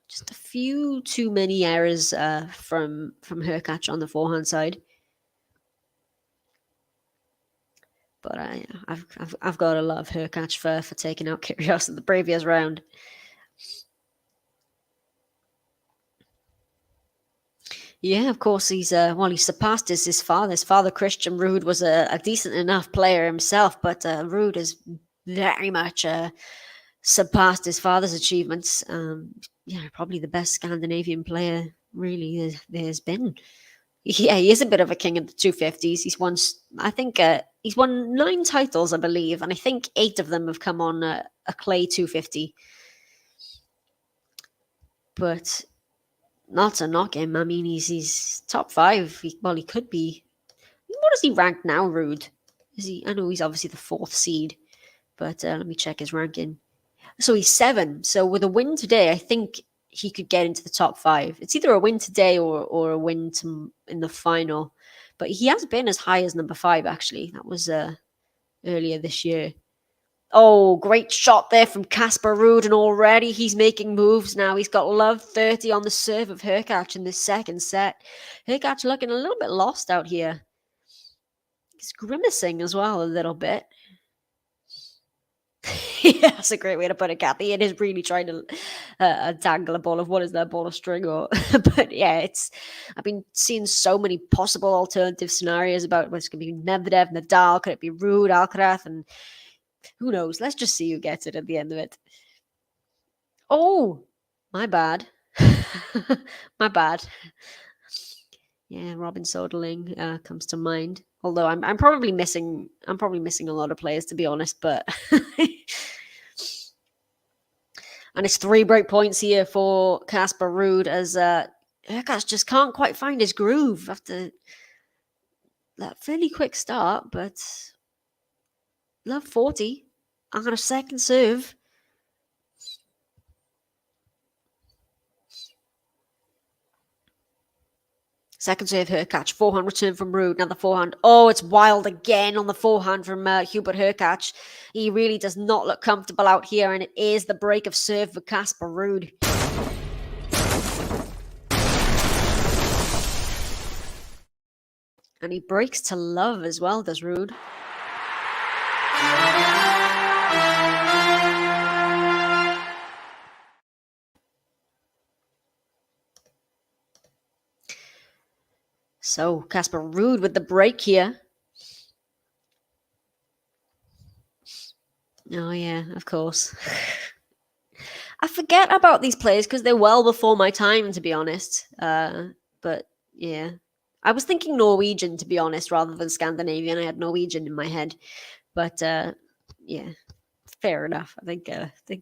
Just a few too many errors from HURKACZ on the forehand side. But I've got to love HURKACZ for taking out Kyrgios in the previous round. Yeah, of course, he surpassed his father. His father, Christian RUUD, was a decent enough player himself, but RUUD has very much surpassed his father's achievements. Probably the best Scandinavian player really there's been. Yeah, he is a bit of a king of the 250s. He's won 9 titles, I believe, and I think 8 of them have come on a clay 250. But not to knock him. I mean, he's top 5. He could be. What is he ranked now, RUUD? Is he? I know he's obviously the 4th seed, but let me check his ranking. So he's 7. So with a win today, I think he could get into the top 5. It's either a win today or a win in the final. But he has been as high as number 5, actually. That was earlier this year. Oh, great shot there from Casper RUUD, and already he's making moves now. He's got love 30 on the serve of HURKACZ in this second set. HURKACZ looking a little bit lost out here. He's grimacing as well a little bit. Yeah, that's a great way to put it, Kathy. It is really trying to dangle a ball of, what is that, ball of string? But yeah, I've been seeing so many possible alternative scenarios about what's going to be Medvedev, Nadal, could it be RUUD, Alcaraz, and who knows? Let's just see who gets it at the end of it. Oh, my bad. My bad. Yeah, Robin Soderling comes to mind. Although I'm probably missing a lot of players, to be honest. But and it's 3 break points here for Casper RUUD, as HURKACZ just can't quite find his groove after that fairly quick start. But love 40 on a second serve. Second serve, HURKACZ. Forehand return from RUUD. Now the forehand. Oh, it's wild again on the forehand from Hubert HURKACZ. He really does not look comfortable out here, and it is the break of serve for Casper RUUD. And he breaks to love as well, does RUUD. So, Casper RUUD with the break here. Oh, yeah, of course. I forget about these players because they're well before my time, to be honest. But, yeah. I was thinking Norwegian, to be honest, rather than Scandinavian. I had Norwegian in my head. But, yeah, fair enough. I think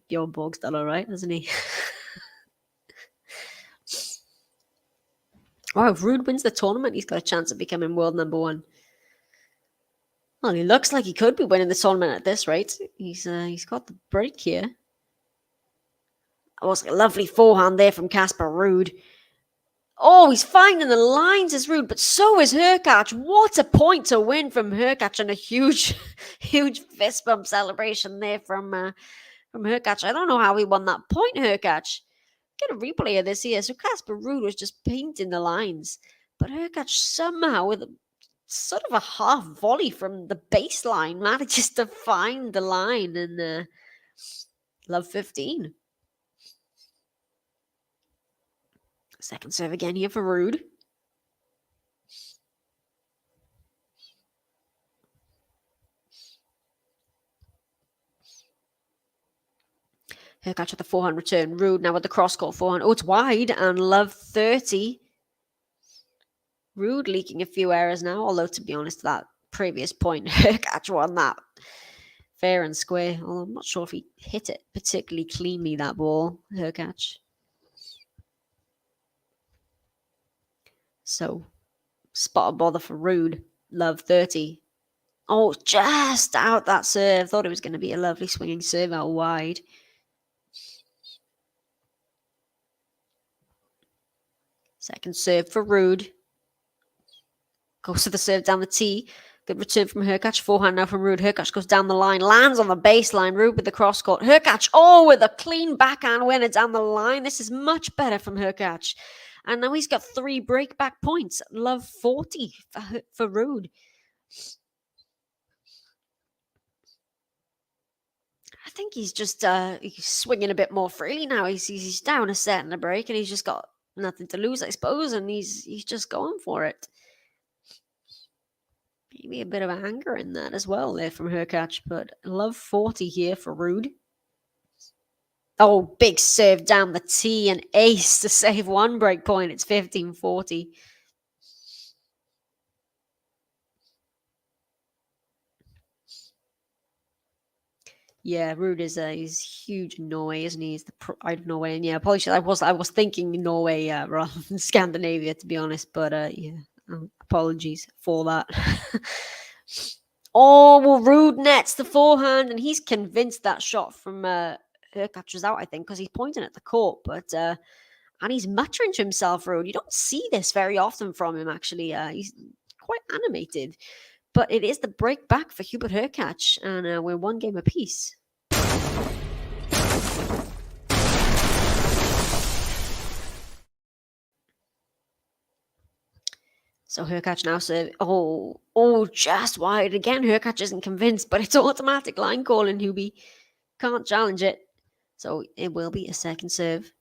Bjorn Borg's done all right, hasn't he? Wow, if RUUD wins the tournament, he's got a chance of becoming world number 1. Well, he looks like he could be winning the tournament at this rate. He's got the break here. Oh, it's a lovely forehand there from Casper RUUD. Oh, he's finding the lines is Rude, but so is HURKACZ. What a point to win from HURKACZ, and a huge, huge fist bump celebration there from HURKACZ. I don't know how he won that point, HURKACZ. Get a replay of this here. So Casper Ruud was just painting the lines, but HURKACZ somehow, with sort of a half volley from the baseline, manages to find the line and love 15. Second serve again here for Ruud. HURKACZ with the forehand return. Ruud now with the cross court forehand. Oh, it's wide and love 30. Ruud leaking a few errors now, although to be honest, that previous point, HURKACZ won that fair and square. Although I'm not sure if he hit it particularly cleanly, that ball, HURKACZ. So, spot a bother for Ruud. Love 30. Oh, just out that serve. Thought it was going to be a lovely swinging serve out wide. Second serve for Ruud. Goes to the serve down the tee. Good return from HURKACZ. Forehand now from Ruud. HURKACZ goes down the line. Lands on the baseline. Ruud with the cross court. HURKACZ, oh, with a clean backhand winner down the line. This is much better from HURKACZ. And now he's got 3 breakback points. Love 40 for Ruud. I think he's just he's swinging a bit more freely now. He's down a set and a break, and he's just got nothing to lose, I suppose, and he's just going for it. Maybe a bit of anger in that as well there from HURKACZ, but love 40 here for Ruud. Oh, big serve down the tee and ace to save 1 break point. It's 15-40. Yeah, Ruud is he's huge in Norway, isn't he? He's the pride of Norway, and yeah, apologies. I was thinking Norway rather than Scandinavia, to be honest. But yeah, apologies for that. Oh, well, Ruud nets the forehand, and he's convinced that shot from HURKACZ was out, I think, because he's pointing at the court. But and he's muttering to himself, Ruud. You don't see this very often from him, actually. He's quite animated. But it is the break back for Hubert HURKACZ, and we're 1 game apiece. So HURKACZ now serve. Oh, just wide again. HURKACZ isn't convinced, but it's automatic line calling. Hubie can't challenge it, so it will be a second serve.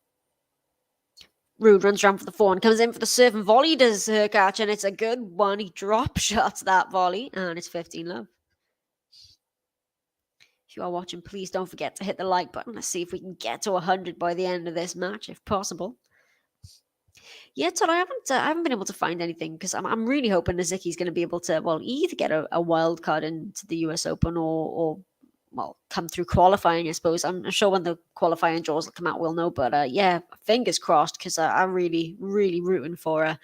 Ruud runs around for the forehand, comes in for the serve and volley, does HURKACZ, and it's a good one. He drop shots that volley, and it's 15 love. If you are watching, please don't forget to hit the like button. Let's see if we can get to 100 by the end of this match, if possible. Yeah, Todd, I haven't been able to find anything, because I'm really hoping Niziki's going to be able to, well, either get a wild card into the US Open or well, come through qualifying, I suppose. I'm sure when the qualifying draws will come out, we'll know. But yeah, fingers crossed, because I'm really, really rooting for her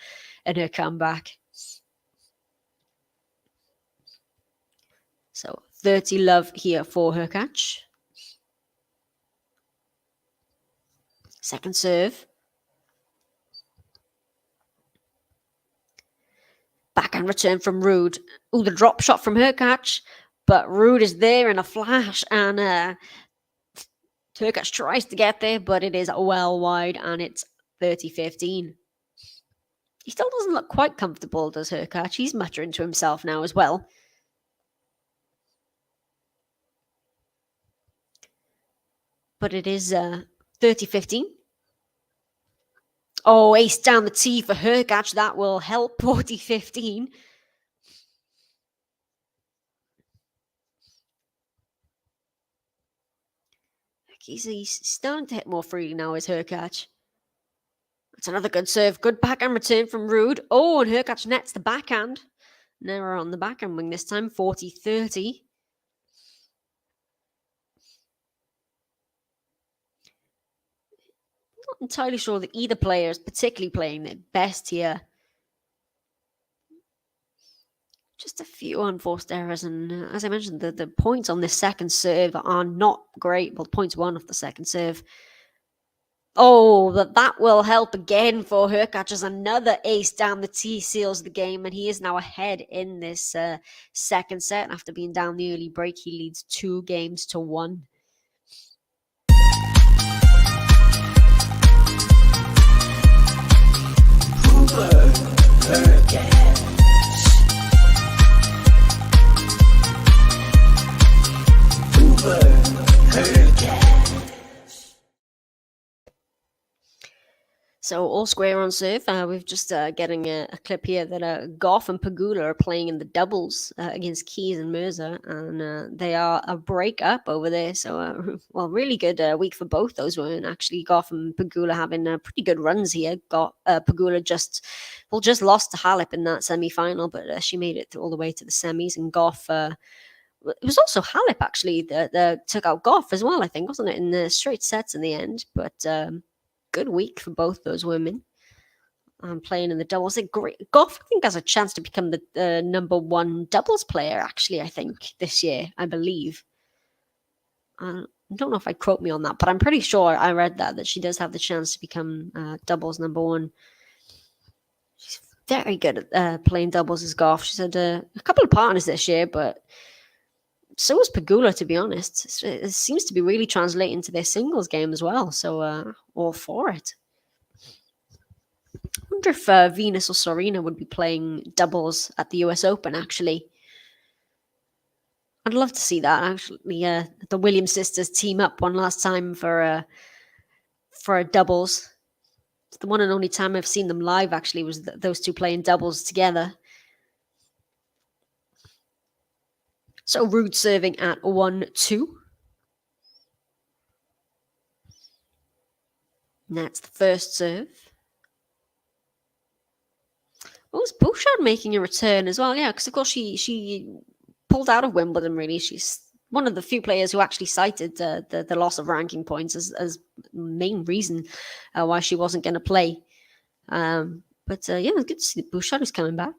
in her comeback. So 30 love here for HURKACZ. Second serve. Backhand return from Ruud. Oh, the drop shot from HURKACZ. But Ruud is there in a flash, and HURKACZ tries to get there, but it is well wide, and it's 30-15. He still doesn't look quite comfortable, does HURKACZ? He's muttering to himself now as well. But it is 30-15. Oh, ace down the tee for HURKACZ. That will help. 40-15. He's starting to hit more freely now, is HURKACZ. That's another good serve. Good backhand return from Ruud. Oh, and HURKACZ nets the backhand. Now we're on the backhand wing this time. 40-30. Not entirely sure that either player is particularly playing their best here. Just a few unforced errors, and as I mentioned, the points on this second serve are not great. Well, points 1 off the second serve. Oh, that will help again for HURKACZ as another ace down the tee seals the game, and he is now ahead in this second set. After being down the early break, he leads 2-1. So all square on serve. We've just getting a clip here that Goff and Pegula are playing in the doubles against Keys and Mirza, and they are a break up over there. So, well, really good week for both those women. Actually, Goff and Pegula having pretty good runs here. Pegula just lost to Halep in that semi-final, but she made it all the way to the semis, and Goff. It was also Halep actually that took out Goff as well. I think, wasn't it, in the straight sets in the end, but. Good week for both those women. Playing in the doubles. Goff, I think, has a chance to become the number one doubles player, actually, I think, this year, I believe. I don't know if I'd quote me on that, but I'm pretty sure I read that she does have the chance to become doubles number one. She's very good at playing doubles as Goff. She's had a couple of partners this year, but so was Pegula, to be honest. It seems to be really translating to their singles game as well. So all for it. I wonder if Venus or Serena would be playing doubles at the US Open, actually. I'd love to see that, actually. The Williams sisters team up one last time for a doubles. It's the one and only time I've seen them live, actually, was those two playing doubles together. So RUUD serving at 1-2. And that's the first serve. Oh, it's Bouchard making a return as well. Yeah, because of course she pulled out of Wimbledon, really. She's one of the few players who actually cited the loss of ranking points as main reason why she wasn't going to play. Yeah, it's good to see that Bouchard is coming back.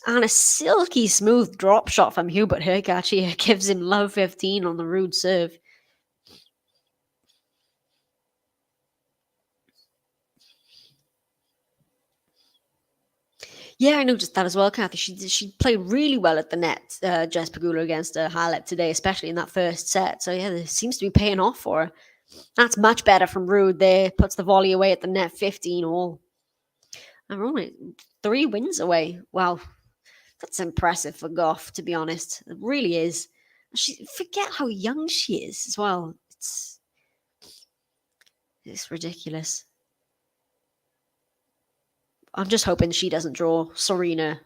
And a silky smooth drop shot from Hubert HURKACZ here gives him love 15 on the RUUD serve. Yeah, I noticed that as well, Kathy. She played really well at the net, Jess Pegula, against Halep today, especially in that first set. So yeah, it seems to be paying off for her. That's much better from RUUD there. Puts the volley away at the net, 15 all. And we're only 3 wins away. Wow. That's impressive for Goff, to be honest. It really is. Forget how young she is as well. It's ridiculous. I'm just hoping she doesn't draw Serena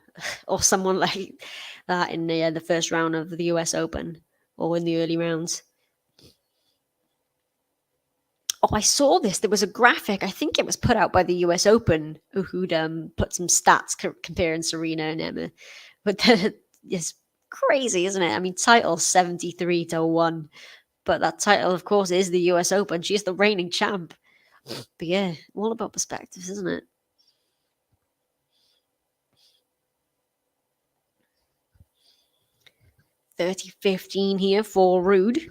or someone like that in the first round of the US Open or in the early rounds. Oh, I saw this. There was a graphic. I think it was put out by the US Open who'd put some stats comparing Serena and Emma. But it's crazy, isn't it? I mean, title 73-1. But that title, of course, is the US Open. She's the reigning champ. But yeah, all about perspectives, isn't it? 30-15 here for RUUD.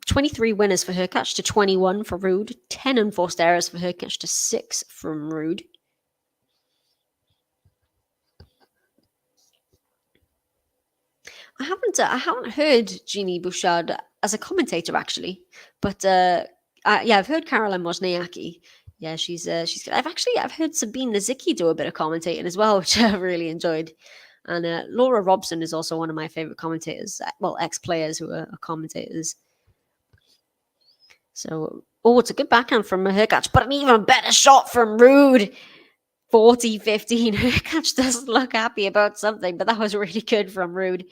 23 winners for HURKACZ to 21 for RUUD. 10 enforced errors for HURKACZ to 6 from RUUD. I haven't heard Jeannie Bouchard as a commentator, actually, but I've heard Caroline Wozniacki. Yeah, she's good. I've heard Sabine Nazicki do a bit of commentating as well, which I really enjoyed. And Laura Robson is also one of my favorite commentators. Well, ex-players who are commentators. So, it's a good backhand from HURKACZ, but an even better shot from RUUD. 40-15. HURKACZ doesn't look happy about something, but that was really good from RUUD.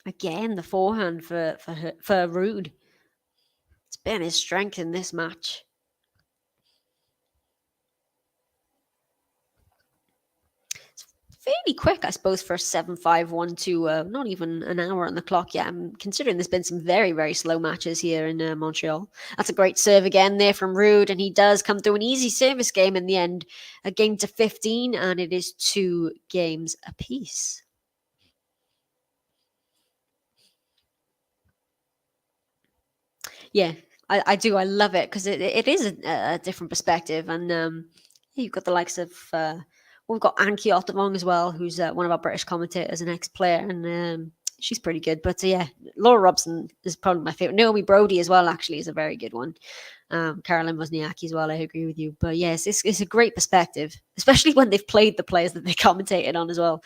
Again, the forehand for RUUD. It's been his strength in this match. It's fairly quick, I suppose, for 7-5-1-2. Not even an hour on the clock yet. I'm considering there's been some very, very slow matches here in Montreal. That's a great serve again there from RUUD, and he does come through an easy service game in the end. A game to 15, and it is 2 games apiece. Yeah, I do. I love it because it is a different perspective. And you've got the likes of, we've got Anki Ottervong as well, who's one of our British commentators, an ex-player, and she's pretty good. But yeah, Laura Robson is probably my favorite. Naomi Brody as well, actually, is a very good one. Caroline Wozniacki as well, I agree with you. But yes, it's a great perspective, especially when they've played the players that they commentated on as well.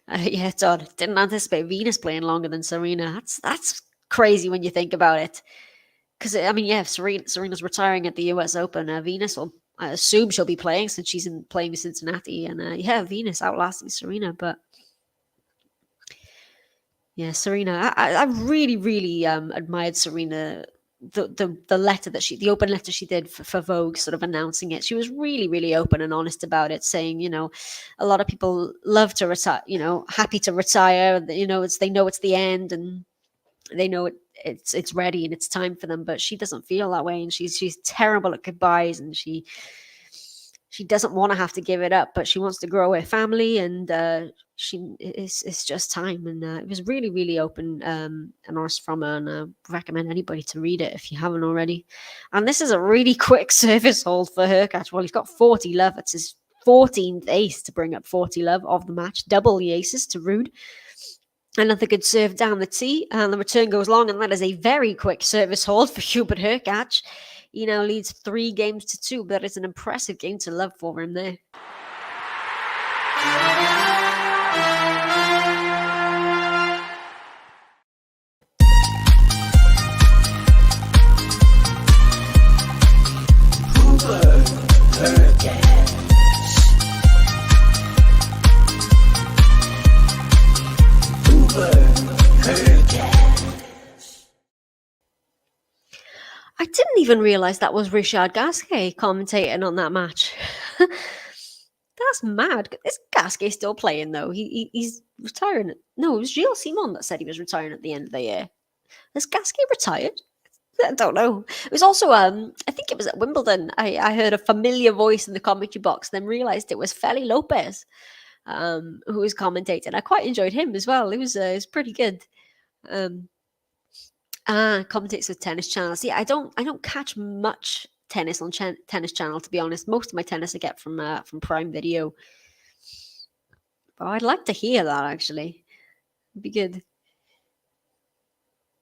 Yeah, it's odd. Didn't anticipate Venus playing longer than Serena. That's crazy when you think about it. Because I mean, yeah, if Serena's retiring at the U.S. Open. Venus will, I assume, she'll be playing since she's playing in Cincinnati, and yeah, Venus outlasting Serena. But yeah, Serena, I really really admired Serena. The letter that the open letter she did for Vogue, sort of announcing it. She was really really open and honest about it, saying, a lot of people love to retire, happy to retire. They know it's the end, and they know it's ready and it's time for them. But she doesn't feel that way, and she's terrible at goodbyes, and she doesn't want to have to give it up, but she wants to grow her family, and it's just time. And it was really really open and honest from her, and I recommend anybody to read it if you haven't already. And this is a really quick service hold for HURKACZ. Well, he's got 40 love. It's his 14th ace to bring up 40 love of the match, double the aces to RUUD. Another good serve down the tee, and the return goes long, and that is a very quick service hold for Hubert HURKACZ. He now leads 3 games to 2, but it's an impressive game to love for him there. I didn't even realize that was Richard Gasquet commentating on that match. That's mad. Is Gasquet still playing though? He's retiring. No, it was Gilles Simon that said he was retiring at the end of the year. Has Gasquet retired? I don't know. It was also, I think it was at Wimbledon. I heard a familiar voice in the commentary box, then realized it was Feli Lopez, who was commentating. I quite enjoyed him as well. It was pretty good. Commentates with Tennis Channel. See, I don't catch much tennis on Tennis Channel, to be honest. Most of my tennis I get from Prime Video. But I'd like to hear that, actually. It'd be good.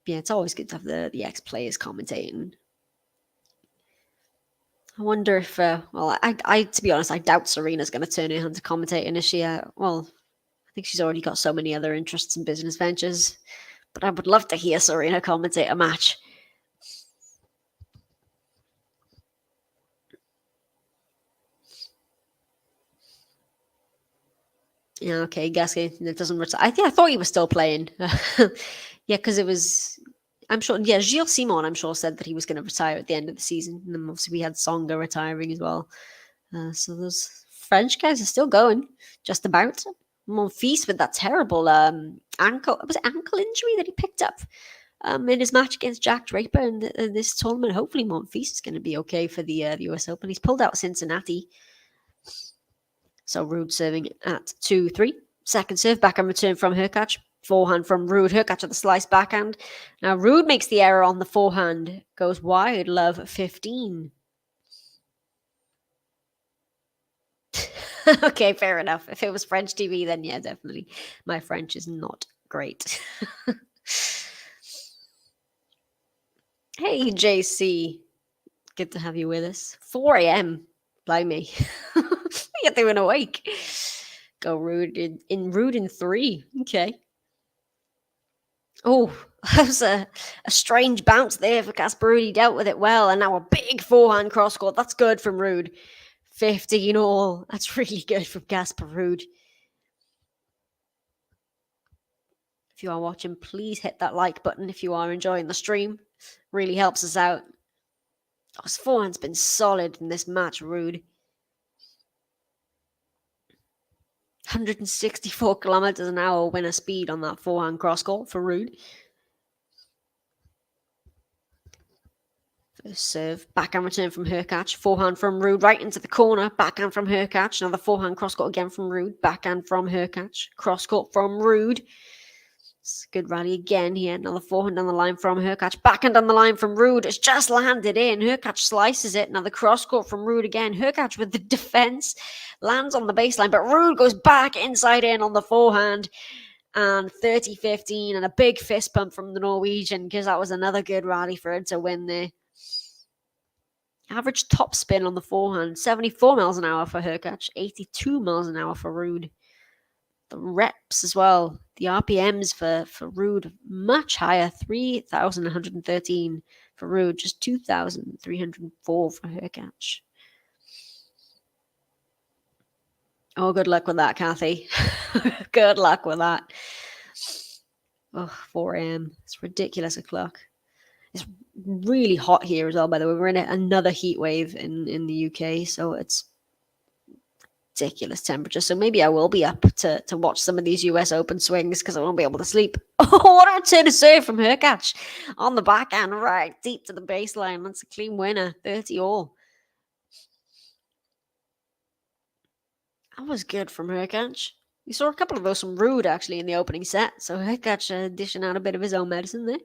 Yeah, it's always good to have the ex-players commentating. I wonder if, I to be honest, I doubt Serena's going to turn her hand to commentating, is she? Well, I think she's already got so many other interests and business ventures. But I would love to hear Serena commentate a match. Yeah, okay, Gasquet doesn't retire. I thought he was still playing. Yeah, because it was, I'm sure, yeah, Gilles Simon, I'm sure, said that he was going to retire at the end of the season. And then obviously we had Tsonga retiring as well. So those French guys are still going, just about. Monfils with that terrible ankle injury that he picked up in his match against Jack Draper in this tournament. Hopefully Monfils is going to be okay for the US Open. He's pulled out Cincinnati. So RUUD serving at 2-3. Second serve, backhand return from HURKACZ. Forehand from RUUD. HURKACZ at the slice backhand. Now RUUD makes the error on the forehand. Goes wide, love 15. Okay, fair enough. If it was French TV, then yeah, definitely. My French is not great. Hey, JC. Good to have you with us. 4 a.m. Blimey. What are you doing awake? Go RUUD in RUUD in 3. Okay. Oh, that was a strange bounce there for Casper. He dealt with it well, and now a big forehand cross court. That's good from RUUD. 15 all. That's really good from Casper RUUD. If you are watching, please hit that like button if you are enjoying the stream. Really helps us out. Oh, his forehand's been solid in this match, RUUD. 164 kilometers an hour winner speed on that forehand cross court for RUUD. First serve, backhand return from HURKACZ, forehand from RUUD right into the corner, backhand from HURKACZ, another forehand cross court again from RUUD, backhand from HURKACZ, cross court from RUUD. It's a good rally again here. Another forehand on the line from HURKACZ. Backhand on the line from RUUD. It's just landed in. HURKACZ slices it. Another cross court from RUUD again. HURKACZ with the defense. Lands on the baseline, but RUUD goes back inside in on the forehand. And 30-15 and a big fist pump from the Norwegian because that was another good rally for him to win there. Average top spin on the forehand. 74 miles an hour for HURKACZ. 82 miles an hour for RUUD. The reps as well. The RPMs for RUUD much higher, 3,113 for RUUD, just 2,304 for HURKACZ. Oh, good luck with that, Kathy. Good luck with that. Oh, 4 a.m. It's ridiculous o'clock. It's really hot here as well, by the way. We're in another heat wave in the UK, so it's ridiculous temperature. So maybe I will be up to watch some of these US Open swings because I won't be able to sleep. Oh, what a return to serve from HURKACZ on the backhand, right deep to the baseline. That's a clean winner, 30 all. That was good from HURKACZ. We saw a couple of those from RUUD actually in the opening set. So HURKACZ dishing out a bit of his own medicine there.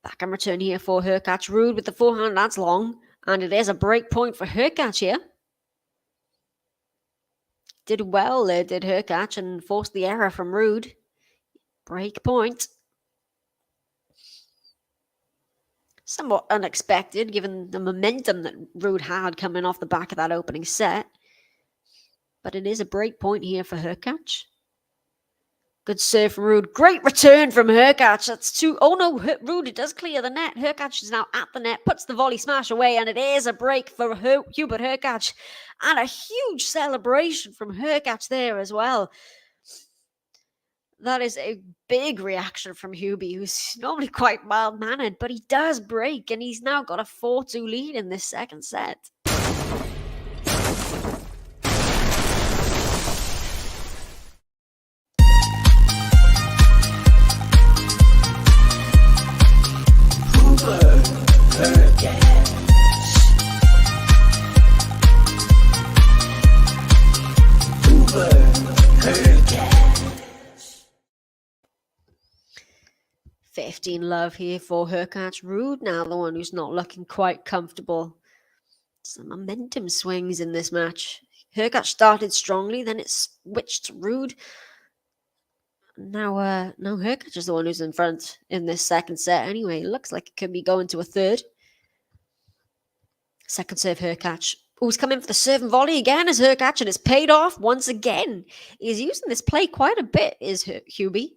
Backhand return here for HURKACZ. RUUD with the forehand, that's long. And it is a break point for HURKACZ here. Did well there, did HURKACZ, and forced the error from RUUD. Break point. Somewhat unexpected, given the momentum that RUUD had coming off the back of that opening set. But it is a break point here for HURKACZ. Good serve from RUUD. Great return from HURKACZ. That's two. Oh no, RUUD does clear the net. HURKACZ is now at the net, puts the volley smash away, and it is a break for Hubert HURKACZ. And a huge celebration from HURKACZ there as well. That is a big reaction from Hubie, who's normally quite mild-mannered, but he does break, and he's now got a 4-2 lead in this second set.
HURKACZ.
15 love here for HURKACZ. RUUD now the one who's not looking quite comfortable. Some momentum swings in this match. HURKACZ started strongly, then it switched to RUUD. Now HURKACZ is the one who's in front in this second set anyway. It looks like it could be going to a third. Second serve HURKACZ. Oh, he's coming for the serve and volley again as HURKACZ, and it's paid off once again. He's using this play quite a bit, is Hubie.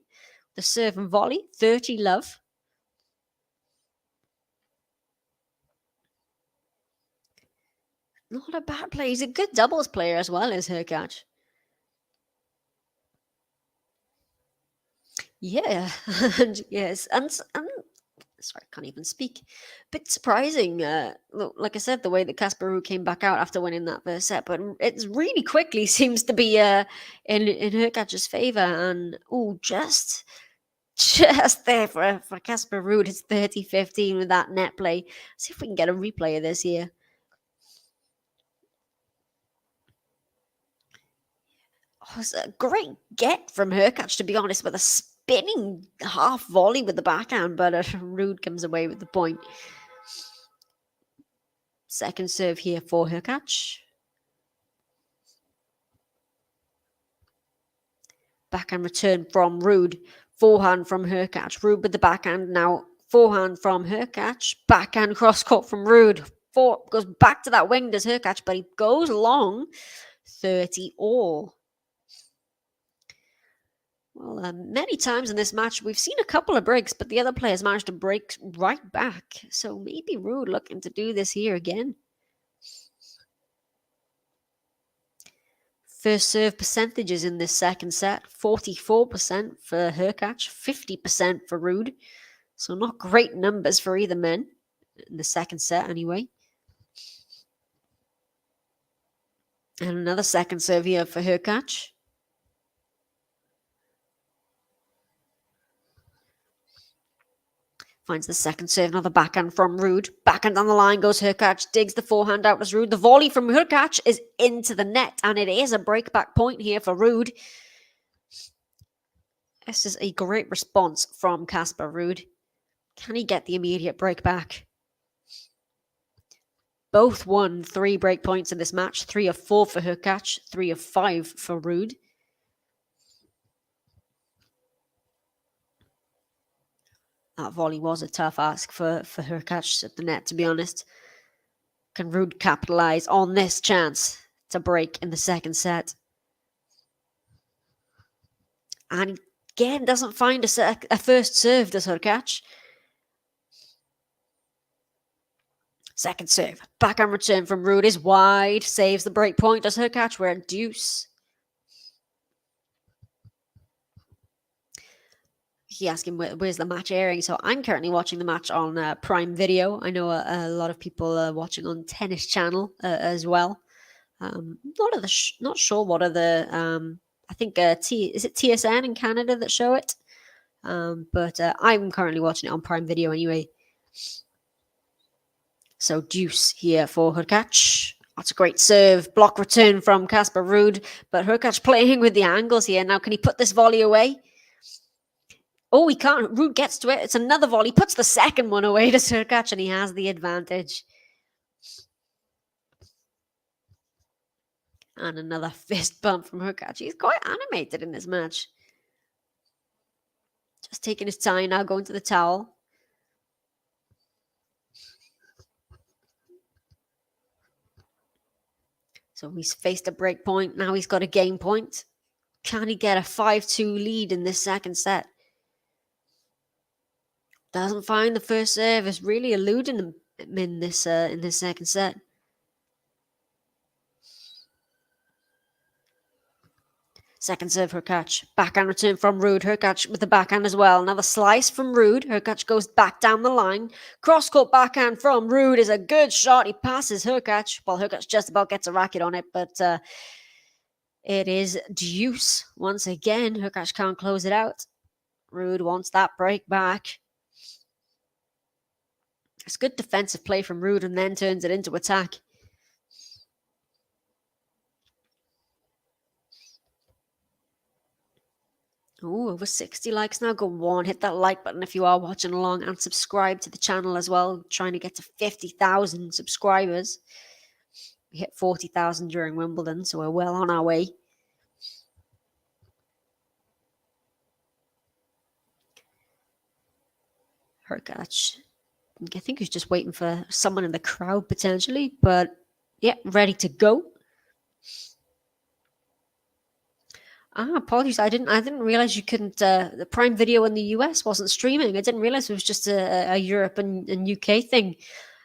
The serve and volley, 30 love. Not a bad play. He's a good doubles player as well as HURKACZ. Yeah, and yes, and sorry, I can't even speak. Bit surprising, like I said, the way that Casper came back out after winning that first set, but it really quickly seems to be in HURKACZ's favor. And just there for Casper Ruud, it's 30-15 with that net play. See if we can get a replay of this here. Oh, it's a great get from HURKACZ, to be honest, with a spinning half volley with the backhand, but RUUD comes away with the point. Second serve here for HURKACZ. Backhand return from RUUD. Forehand from HURKACZ. RUUD with the backhand now. Forehand from HURKACZ. Backhand cross court from RUUD. Goes back to that wing, does HURKACZ, but he goes long. 30 all. Well, many times in this match, we've seen a couple of breaks, but the other players managed to break right back. So maybe RUUD looking to do this here again. First serve percentages in this second set, 44% for HURKACZ, 50% for RUUD. So not great numbers for either men in the second set anyway. And another second serve here for HURKACZ. Finds the second serve, another backhand from RUUD. Backhand on the line goes HURKACZ, digs the forehand out as RUUD. The volley from HURKACZ is into the net, and it is a breakback point here for RUUD. This is a great response from Casper RUUD. Can he get the immediate break back? Both won 3 break points in this match. 3 of 4 for HURKACZ, 3 of 5 for RUUD. That volley was a tough ask for HURKACZ at the net, to be honest. Can RUUD capitalize on this chance to break in the second set? And again, doesn't find a first serve, does HURKACZ. Second serve. Backhand return from RUUD is wide. Saves the break point. Does HURKACZ? We're at deuce. He asked him where's the match airing. So I'm currently watching the match on Prime Video. I know a lot of people are watching on Tennis Channel as well. Not sure what are the I think is it TSN in Canada that show it? But I'm currently watching it on Prime Video anyway. So deuce here for HURKACZ. That's a great serve. Block return from Casper RUUD. But HURKACZ playing with the angles here. Now can he put this volley away? Oh, he can't. RUUD gets to it. It's another volley. Puts the second one away to HURKACZ, and he has the advantage. And another fist bump from HURKACZ. He's quite animated in this match. Just taking his time now, going to the towel. So he's faced a break point. Now he's got a game point. Can he get a 5-2 lead in this second set? Doesn't find the first serve. Is really eluding him in this second set. Second serve, HURKACZ. Backhand return from RUUD. HURKACZ with the backhand as well. Another slice from RUUD. HURKACZ goes back down the line. Cross-court backhand from RUUD is a good shot. He passes HURKACZ. Well, HURKACZ just about gets a racket on it, but it is deuce once again. HURKACZ can't close it out. RUUD wants that break back. It's good defensive play from RUUD and then turns it into attack. Oh, over 60 likes now. Go on, hit that like button if you are watching along and subscribe to the channel as well. Trying to get to 50,000 subscribers. We hit 40,000 during Wimbledon, so we're well on our way. HURKACZ. I think he's just waiting for someone in the crowd potentially, but yeah, ready to go. Apologies. I didn't realize you couldn't. The Prime Video in the US wasn't streaming. I didn't realize it was just a Europe and UK thing.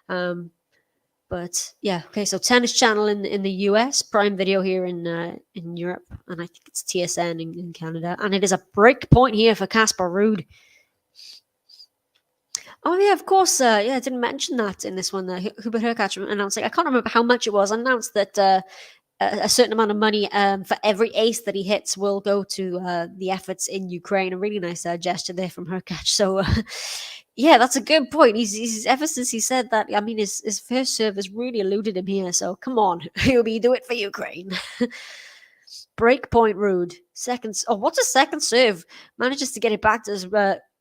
But yeah, okay. So Tennis Channel in the US, Prime Video here in Europe, and I think it's TSN in Canada. And it is a break point here for Casper RUUD. Oh yeah, of course. I didn't mention that in this one. Hubert HURKACZ announcing. I can't remember how much it was. Announced that a certain amount of money for every ace that he hits will go to the efforts in Ukraine. A really nice gesture there from HURKACZ. So yeah, that's a good point. He's ever since he said that. I mean, his first serve has really eluded him here. So come on, Hubie, do it for Ukraine. Break point, RUUD. Seconds. Oh, what's a second serve? Manages to get it back to his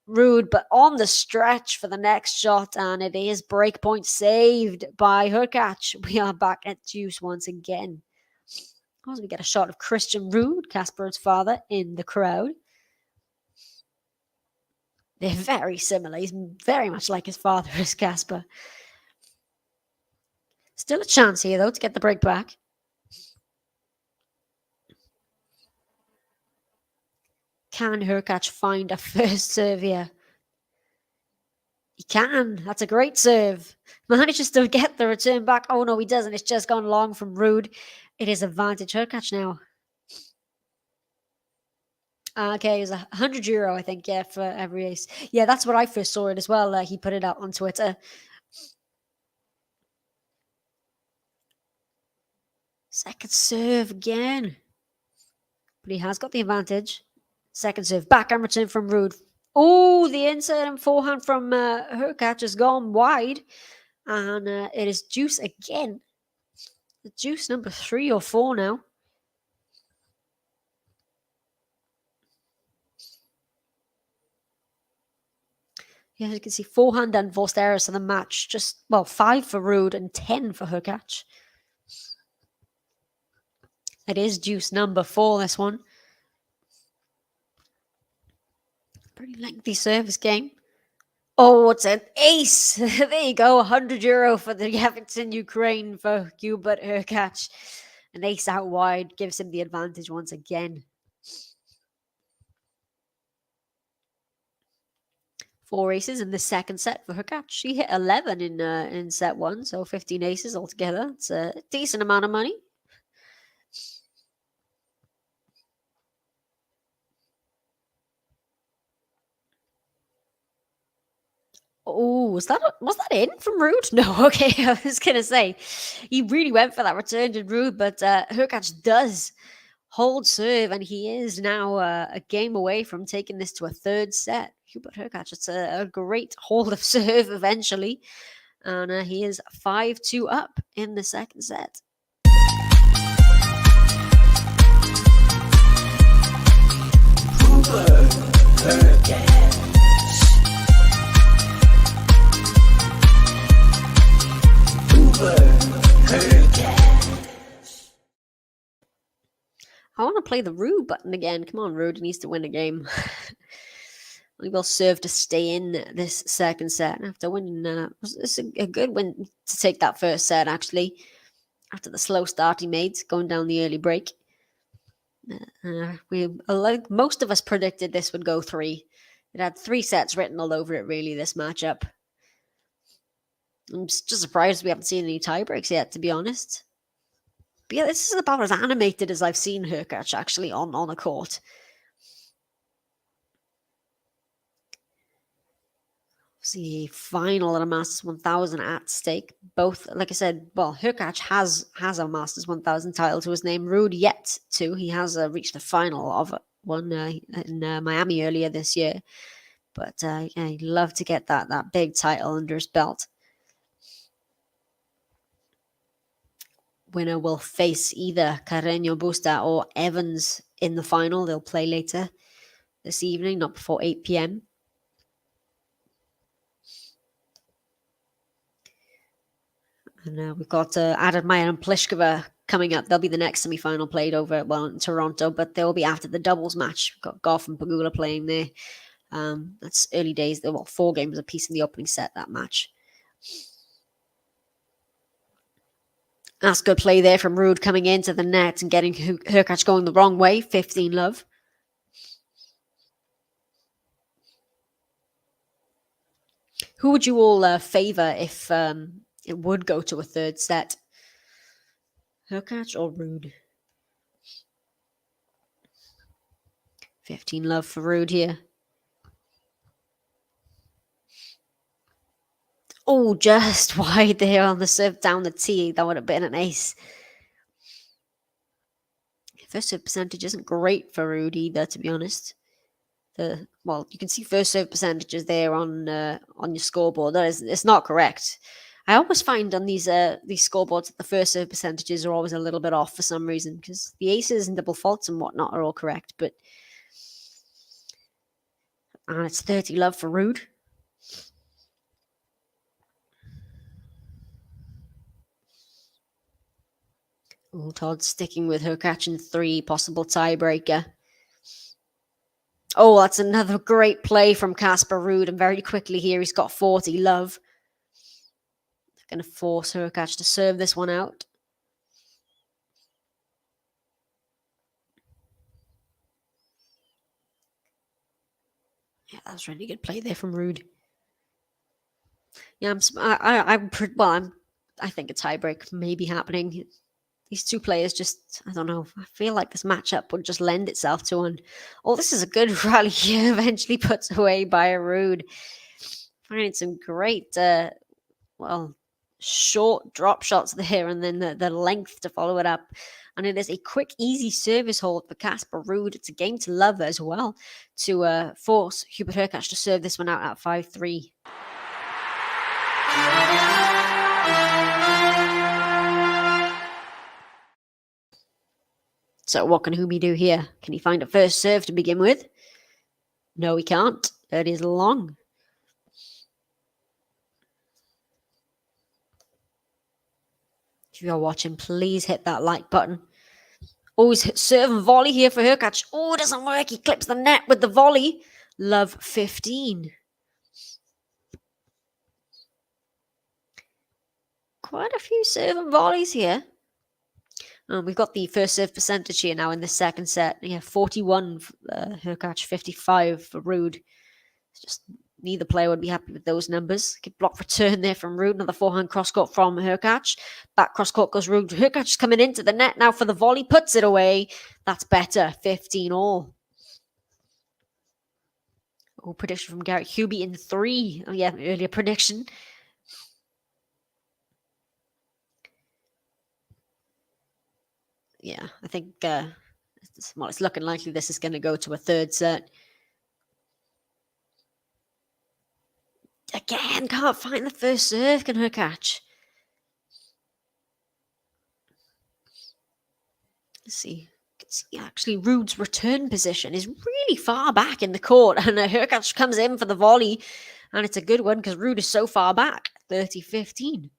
RUUD, but on the stretch for the next shot, and it is break point saved by HURKACZ. We are back at deuce once again. As we get a shot of Christian RUUD, Casper's father, in the crowd. They're very similar. He's very much like his father as Casper. Still a chance here, though, to get the break back. Can HURKACZ find a first serve here? He can. That's a great serve. Manages to get the return back. Oh, no, he doesn't. It's just gone long from RUUD. It is advantage HURKACZ now. Okay, it was €100, I think, yeah, for every ace. Yeah, that's what I first saw it as well. He put it out on Twitter. Second serve again. But he has got the advantage. Second serve. Backhand return from RUUD. Oh, the inside and forehand from HURKACZ has gone wide. And it is deuce again. The deuce number 3 or 4 now. Yeah, as you can see, forehand and forced errors of the match. Just, well, 5 for RUUD and 10 for HURKACZ. It is deuce number 4, this one. Pretty lengthy service game. Oh, it's an ace. There you go. €100 for the Everton Ukraine for Hubert HURKACZ. An ace out wide gives him the advantage once again. 4 aces in the second set for HURKACZ. She hit 11 in set 1, so 15 aces altogether. It's a decent amount of money. Oh, was that in from RUUD? No, okay. I was gonna say he really went for that return to RUUD, but HURKACZ does hold serve, and he is now a game away from taking this to a third set. Hubert HURKACZ, it's a great hold of serve eventually, and he is 5-2 up in the second set. I want to play the RUUD button again. Come on, RUUD needs to win a game. We will serve to stay in this second set after winning. It's a good win to take that first set, actually, after the slow start he made, going down the early break. Like most of us predicted this would go 3. It had 3 sets written all over it, really, this matchup. I'm just surprised we haven't seen any tiebreaks yet, to be honest. But yeah, this is about as animated as I've seen HURKACZ actually on a court. See, final at a Masters 1000 at stake. Both, like I said, well, HURKACZ has a Masters 1000 title to his name. RUUD yet to. He has reached the final of one in Miami earlier this year. But yeah, he'd love to get that big title under his belt. Winner will face either Carreño Busta or Evans in the final. They'll play later this evening, not before 8 p.m. And we've got Adadmayer and Pliskova coming up. They'll be the next semi-final played over in Toronto, but they will be after the doubles match. We've got Goff and Pegula playing there. That's early days. There were 4 games apiece in the opening set, that match. That's good play there from RUUD coming into the net and getting HURKACZ going the wrong way. 15 love. Who would you all favour if it would go to a third set? HURKACZ or RUUD? 15 love for RUUD here. Oh, just wide there on the serve down the tee. That would have been an ace. First serve percentage isn't great for RUUD either, to be honest. Well, you can see first serve percentages there on your scoreboard. It's not correct. I always find on these scoreboards that the first serve percentages are always a little bit off for some reason, because the aces and double faults and whatnot are all correct. And it's 30 love for RUUD. Oh, Todd sticking with HURKACZ in 3, possible tiebreaker. Oh, that's another great play from Casper RUUD, and very quickly here he's got 40 love. Going to force HURKACZ to serve this one out. Yeah, that was really good play there from RUUD. Yeah, I think a tiebreak may be happening. These 2 players just, I don't know, I feel like this matchup would just lend itself to one. Oh, this is a good rally here, eventually puts away by a RUUD. Finding some great, short drop shots there, and then the length to follow it up. And it is a quick, easy service hold for Casper RUUD. It's a game to love as well to force Hubert HURKACZ to serve this one out at 5-3. So what can Hubie do here? Can he find a first serve to begin with? No, he can't. It is long. If you're watching, please hit that like button. Always serve and volley here for HURKACZ. Oh, it doesn't work. He clips the net with the volley. Love 15. Quite a few serve and volleys here. We've got the first serve percentage here now in the second set. Yeah, 41 for HURKACZ, 55 for RUUD. It's just neither player would be happy with those numbers. Good block return there from RUUD. Another forehand cross court from HURKACZ. Back cross court goes RUUD. HURKACZ is coming into the net now for the volley. Puts it away. That's better. 15 all. Oh, prediction from Garrett Hubie in 3. Oh, yeah, earlier prediction. Yeah, I think it's looking likely this is going to go to a third set. Again, can't find the first serve, can HURKACZ. Let's see. Actually, RUUD's return position is really far back in the court, and HURKACZ comes in for the volley, and it's a good one because RUUD is so far back, 30-15.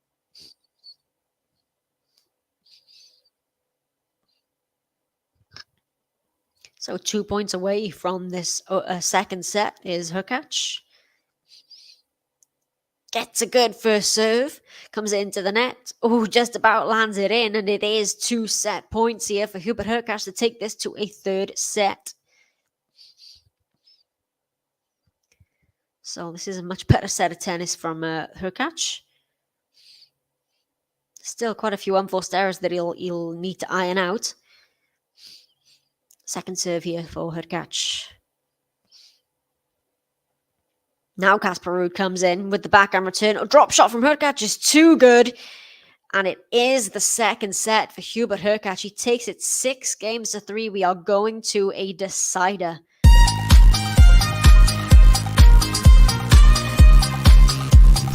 So 2 points away from this second set is HURKACZ. Gets a good first serve. Comes into the net. Oh, just about lands it in. And it is 2 set points here for Hubert HURKACZ to take this to a third set. So this is a much better set of tennis from HURKACZ. Still quite a few unforced errors that he'll need to iron out. Second serve here for HURKACZ. Now Casper RUUD comes in with the backhand return. A drop shot from HURKACZ is too good. And it is the second set for Hubert HURKACZ. He takes it 6-3. We are going to a decider.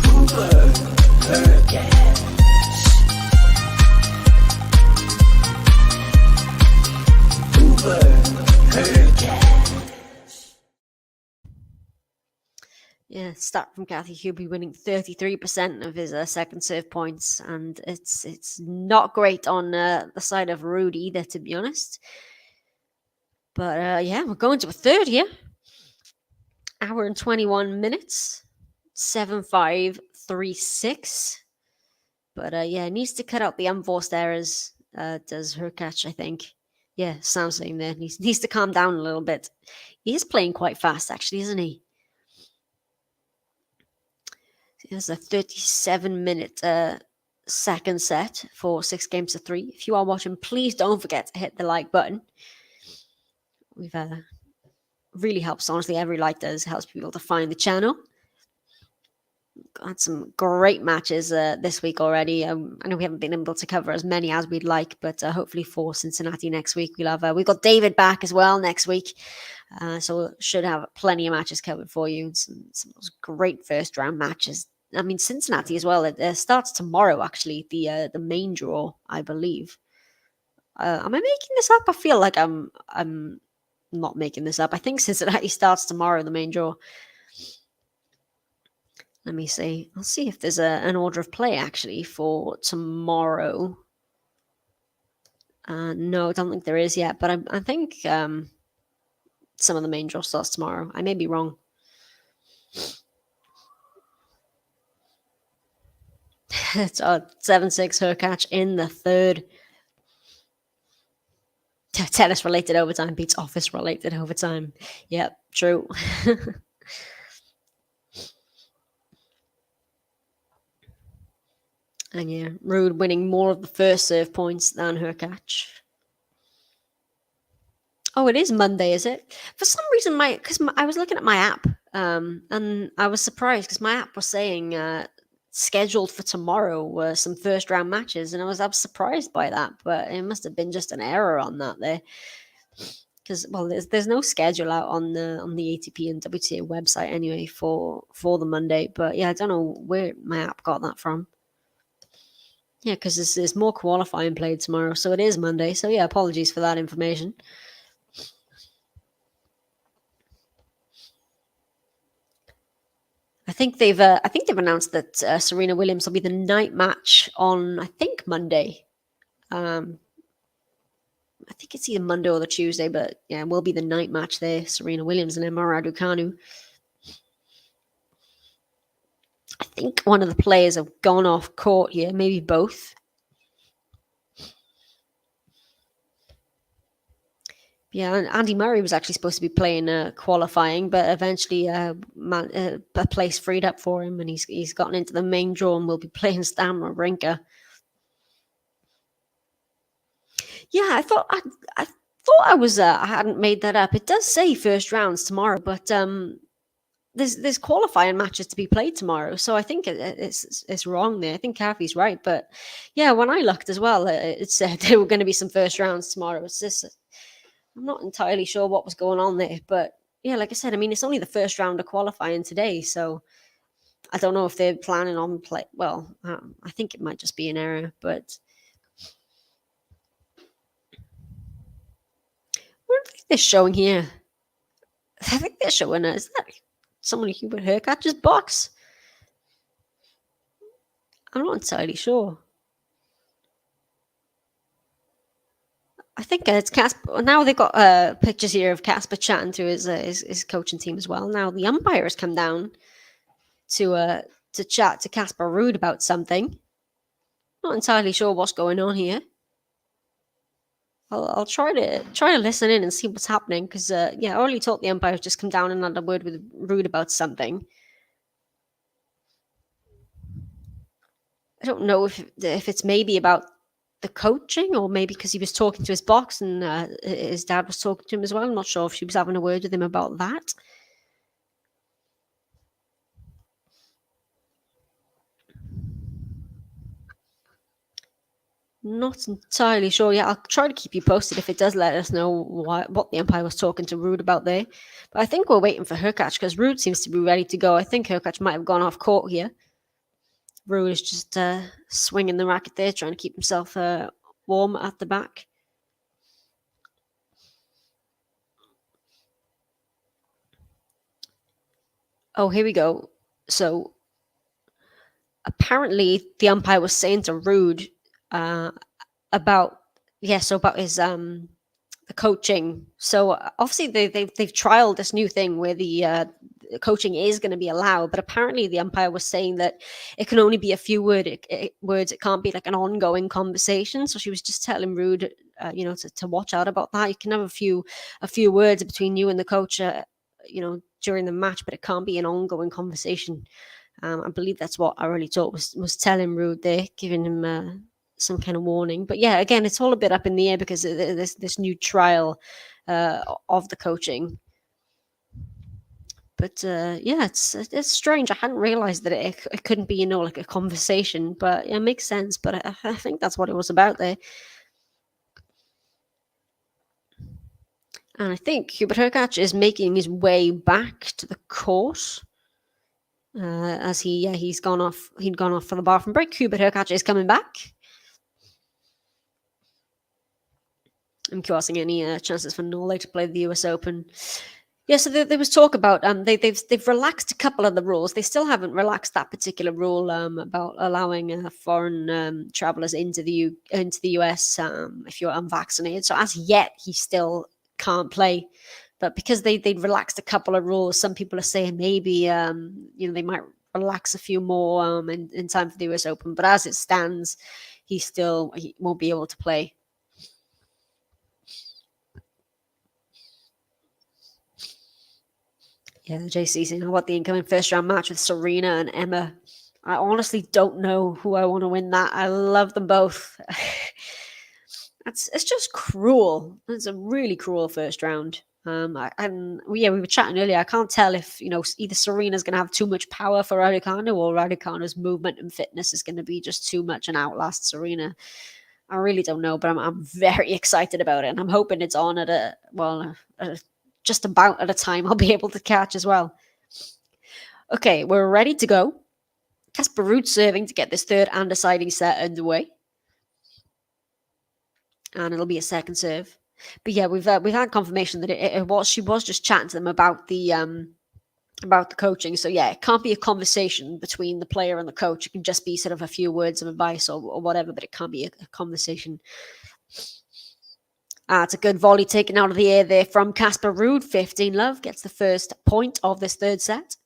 Hubert HURKACZ.
Yeah, start from Kathy Hubie winning 33% of his second serve points, and it's not great on the side of RUUD either, to be honest. But yeah, we're going to a third here. Hour and 21 minutes, 7-5, 3-6. But yeah, needs to cut out the unforced errors. Does HURKACZ, I think. Yeah, Sam's saying there. Needs to calm down a little bit. He is playing quite fast, actually, isn't he? There's a 37-minute second set for 6-3. If you are watching, please don't forget to hit the like button. We've really helps, honestly. Every like does helps people to find the channel. Got some great matches this week already. I know we haven't been able to cover as many as we'd like, but hopefully for Cincinnati next week we'll have. We've got David back as well next week, so we should have plenty of matches covered for you. Some of those great first round matches. I mean, Cincinnati as well. It starts tomorrow, actually. The main draw, I believe. Am I making this up? I feel like I'm not making this up. I think Cincinnati starts tomorrow, the main draw. Let me see. I'll see if there's an order of play actually for tomorrow. No, I don't think there is yet, but I think some of the main draw starts tomorrow. I may be wrong. It's 7-6 HURKACZ in the third. Tennis-related overtime beats office-related overtime. Yep, true. And yeah, RUUD winning more of the first serve points than HURKACZ. Oh, it is Monday, is it? For some reason, I was looking at my app, and I was surprised because my app was saying scheduled for tomorrow were some first round matches, and I was surprised by that, but it must have been just an error on that there. Because there's no schedule out on the ATP and WTA website anyway for the Monday. But yeah, I don't know where my app got that from. Yeah, because there's more qualifying played tomorrow, so it is Monday. So yeah, apologies for that information. I think they've announced that Serena Williams will be the night match on, I think, Monday. I think it's either Monday or the Tuesday, but yeah, it will be the night match there. Serena Williams and Emma Raducanu. I think one of the players have gone off court here, maybe both. Yeah, and Andy Murray was actually supposed to be playing qualifying, but eventually a place freed up for him, and he's gotten into the main draw and will be playing Stan Wawrinka. Yeah, I thought I hadn't made that up. It does say first rounds tomorrow, but there's qualifying matches to be played tomorrow, so I think it's wrong there. I think Kathy's right, but yeah, when I looked as well, it said there were going to be some first rounds tomorrow. It's just I'm not entirely sure what was going on there, but yeah, like I said, I mean, it's only the first round of qualifying today, so I don't know if they're planning on play. Well, I think it might just be an error, but what are they showing here? I think they're showing is that someone Hubert HURKACZ's box? I'm not entirely sure. I think it's Casper. Now they've got pictures here of Casper chatting to his coaching team as well. Now the umpire has come down to chat to Casper RUUD about something. Not entirely sure what's going on here. I'll try to listen in and see what's happening because yeah, I only thought the umpire has just come down and had a word with RUUD about something. I don't know if it's maybe about the coaching or maybe because he was talking to his box and his dad was talking to him as well. I'm not sure if she was having a word with him about that. Not entirely sure. Yeah, I'll try to keep you posted if it does let us know what the umpire was talking to RUUD about there. But I think we're waiting for HURKACZ because RUUD seems to be ready to go. I think HURKACZ might have gone off court here. RUUD is just swinging the racket there, trying to keep himself warm at the back. Oh, here we go. So apparently the umpire was saying to RUUD about his the coaching. So obviously they've trialed this new thing where the coaching is going to be allowed, but apparently the umpire was saying that it can only be a few words. It can't be like an ongoing conversation. So she was just telling RUUD, to watch out about that. You can have a few words between you and the coach, during the match, but it can't be an ongoing conversation. I believe that's what I really thought was telling RUUD there, giving him some kind of warning. But yeah, again, it's all a bit up in the air because of this new trial of the coaching. But yeah, it's strange. I hadn't realized that it couldn't be, like a conversation. But it makes sense. But I think that's what it was about there. And I think Hubert HURKACZ is making his way back to the court. As he's gone off. He'd gone off for the bathroom break. Hubert HURKACZ is coming back. I'm crossing any chances for Norway to play the US Open. Yeah, so there was talk about they've relaxed a couple of the rules. They still haven't relaxed that particular rule about allowing foreign travelers into the US if you're unvaccinated. So as yet, he still can't play. But because they relaxed a couple of rules, some people are saying maybe they might relax a few more in time for the US Open. But as it stands, he won't be able to play. Yeah, the JC saying, how about the incoming first round match with Serena and Emma? I honestly don't know who I want to win that. I love them both. It's just cruel. It's a really cruel first round. We were chatting earlier. I can't tell if either Serena's going to have too much power for Raducanu, or Raducanu's movement and fitness is going to be just too much and outlast Serena. I really don't know, but I'm very excited about it, and I'm hoping it's on at just about at a time I'll be able to catch as well. Okay, we're ready to go. Casper Ruud serving to get this third and deciding set underway, and it'll be a second serve. But yeah, we've had confirmation that she was just chatting to them about the coaching. So yeah, it can't be a conversation between the player and the coach. It can just be sort of a few words of advice or whatever, but it can't be a conversation. It's a good volley taken out of the air there from Casper Ruud. 15-love gets the first point of this third set.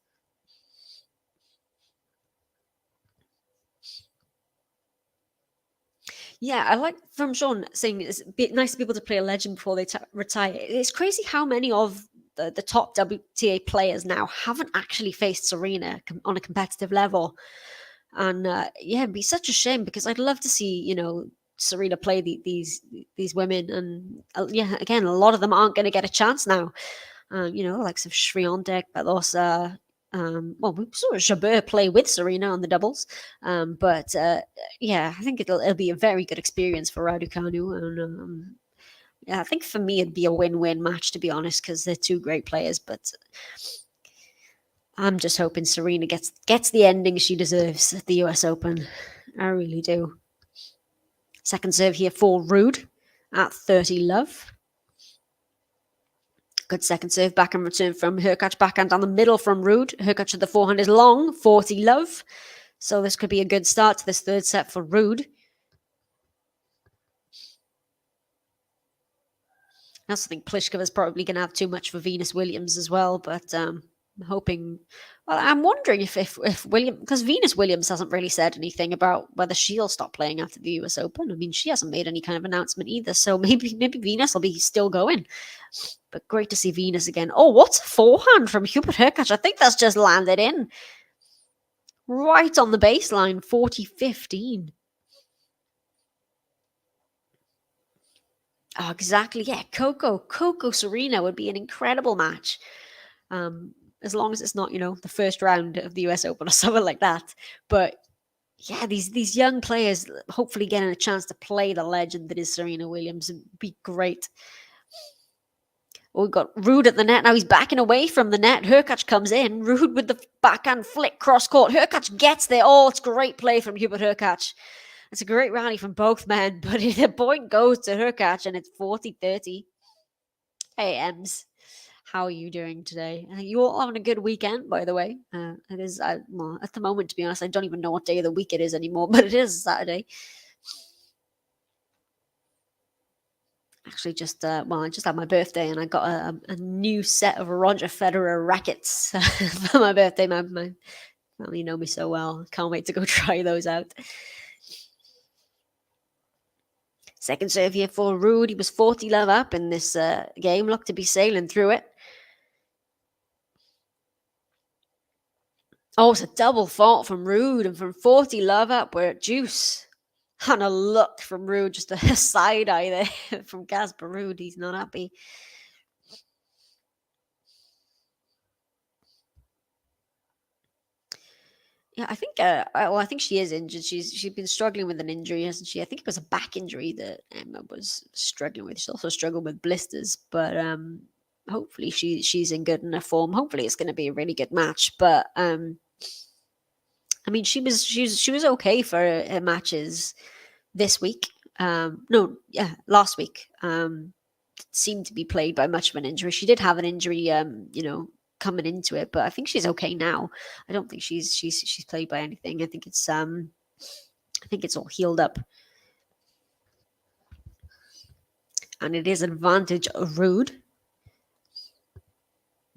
Yeah, I like from Sean saying it's nice to be able to play a legend before they retire. It's crazy how many of the top WTA players now haven't actually faced Serena on a competitive level. And it'd be such a shame, because I'd love to see, Serena play these women. And again, a lot of them aren't going to get a chance now. Likes of Swiatek, Badosa. We saw Hubert play with Serena on the doubles, but I think it'll be a very good experience for Raducanu, and I think for me it'd be a win-win match, to be honest, because they're two great players. But I'm just hoping Serena gets the ending she deserves at the US Open. I really do. Second serve here for Ruud at 30-love. Good second serve back and return from HURKACZ. Backhand down the middle from Ruud. HURKACZ at the forehand is long, 40-love. So this could be a good start to this third set for Ruud. I also think Pliskova is probably going to have too much for Venus Williams as well, but I'm hoping... Well, I'm wondering if Williams... Because Venus Williams hasn't really said anything about whether she'll stop playing after the US Open. I mean, she hasn't made any kind of announcement either, so maybe Venus will be still going. But great to see Venus again. Oh, what's a forehand from Hubert HURKACZ? I think that's just landed in. Right on the baseline, 40-15. Oh, exactly. Yeah, Coco Serena would be an incredible match. As long as it's not, the first round of the US Open or something like that. But yeah, these young players hopefully getting a chance to play the legend that is Serena Williams would be great. We've got Ruud at the net. Now he's backing away from the net. HURKACZ comes in. Ruud with the backhand flick cross court. HURKACZ gets there. Oh, it's great play from Hubert HURKACZ. It's a great rally from both men, but the point goes to HURKACZ, and it's 40-30. Hey, Ems. How are you doing today? You all having a good weekend, by the way. It is, at the moment, to be honest, I don't even know what day of the week it is anymore, but it is Saturday. Actually, I just had my birthday, and I got a new set of Roger Federer rackets for my birthday. My family know me so well. Can't wait to go try those out. Second serve here for Ruud. He was 40-love up in this game. Looked to be sailing through it. Oh, it's a double fault from Ruud, and from 40-love up, we're at deuce. And a look from Ruud, just a side eye there from Casper Ruud. He's not happy. Yeah, I think she is injured. She's been struggling with an injury, hasn't she? I think it was a back injury that Emma was struggling with. She's also struggled with blisters, but hopefully she's in good enough form. Hopefully it's going to be a really good match. But I mean, she was okay for her matches this week. Last week. Seemed to be plagued by much of an injury. She did have an injury, coming into it, but I think she's okay now. I don't think she's plagued by anything. I think it's all healed up. And it is advantage of Ruud.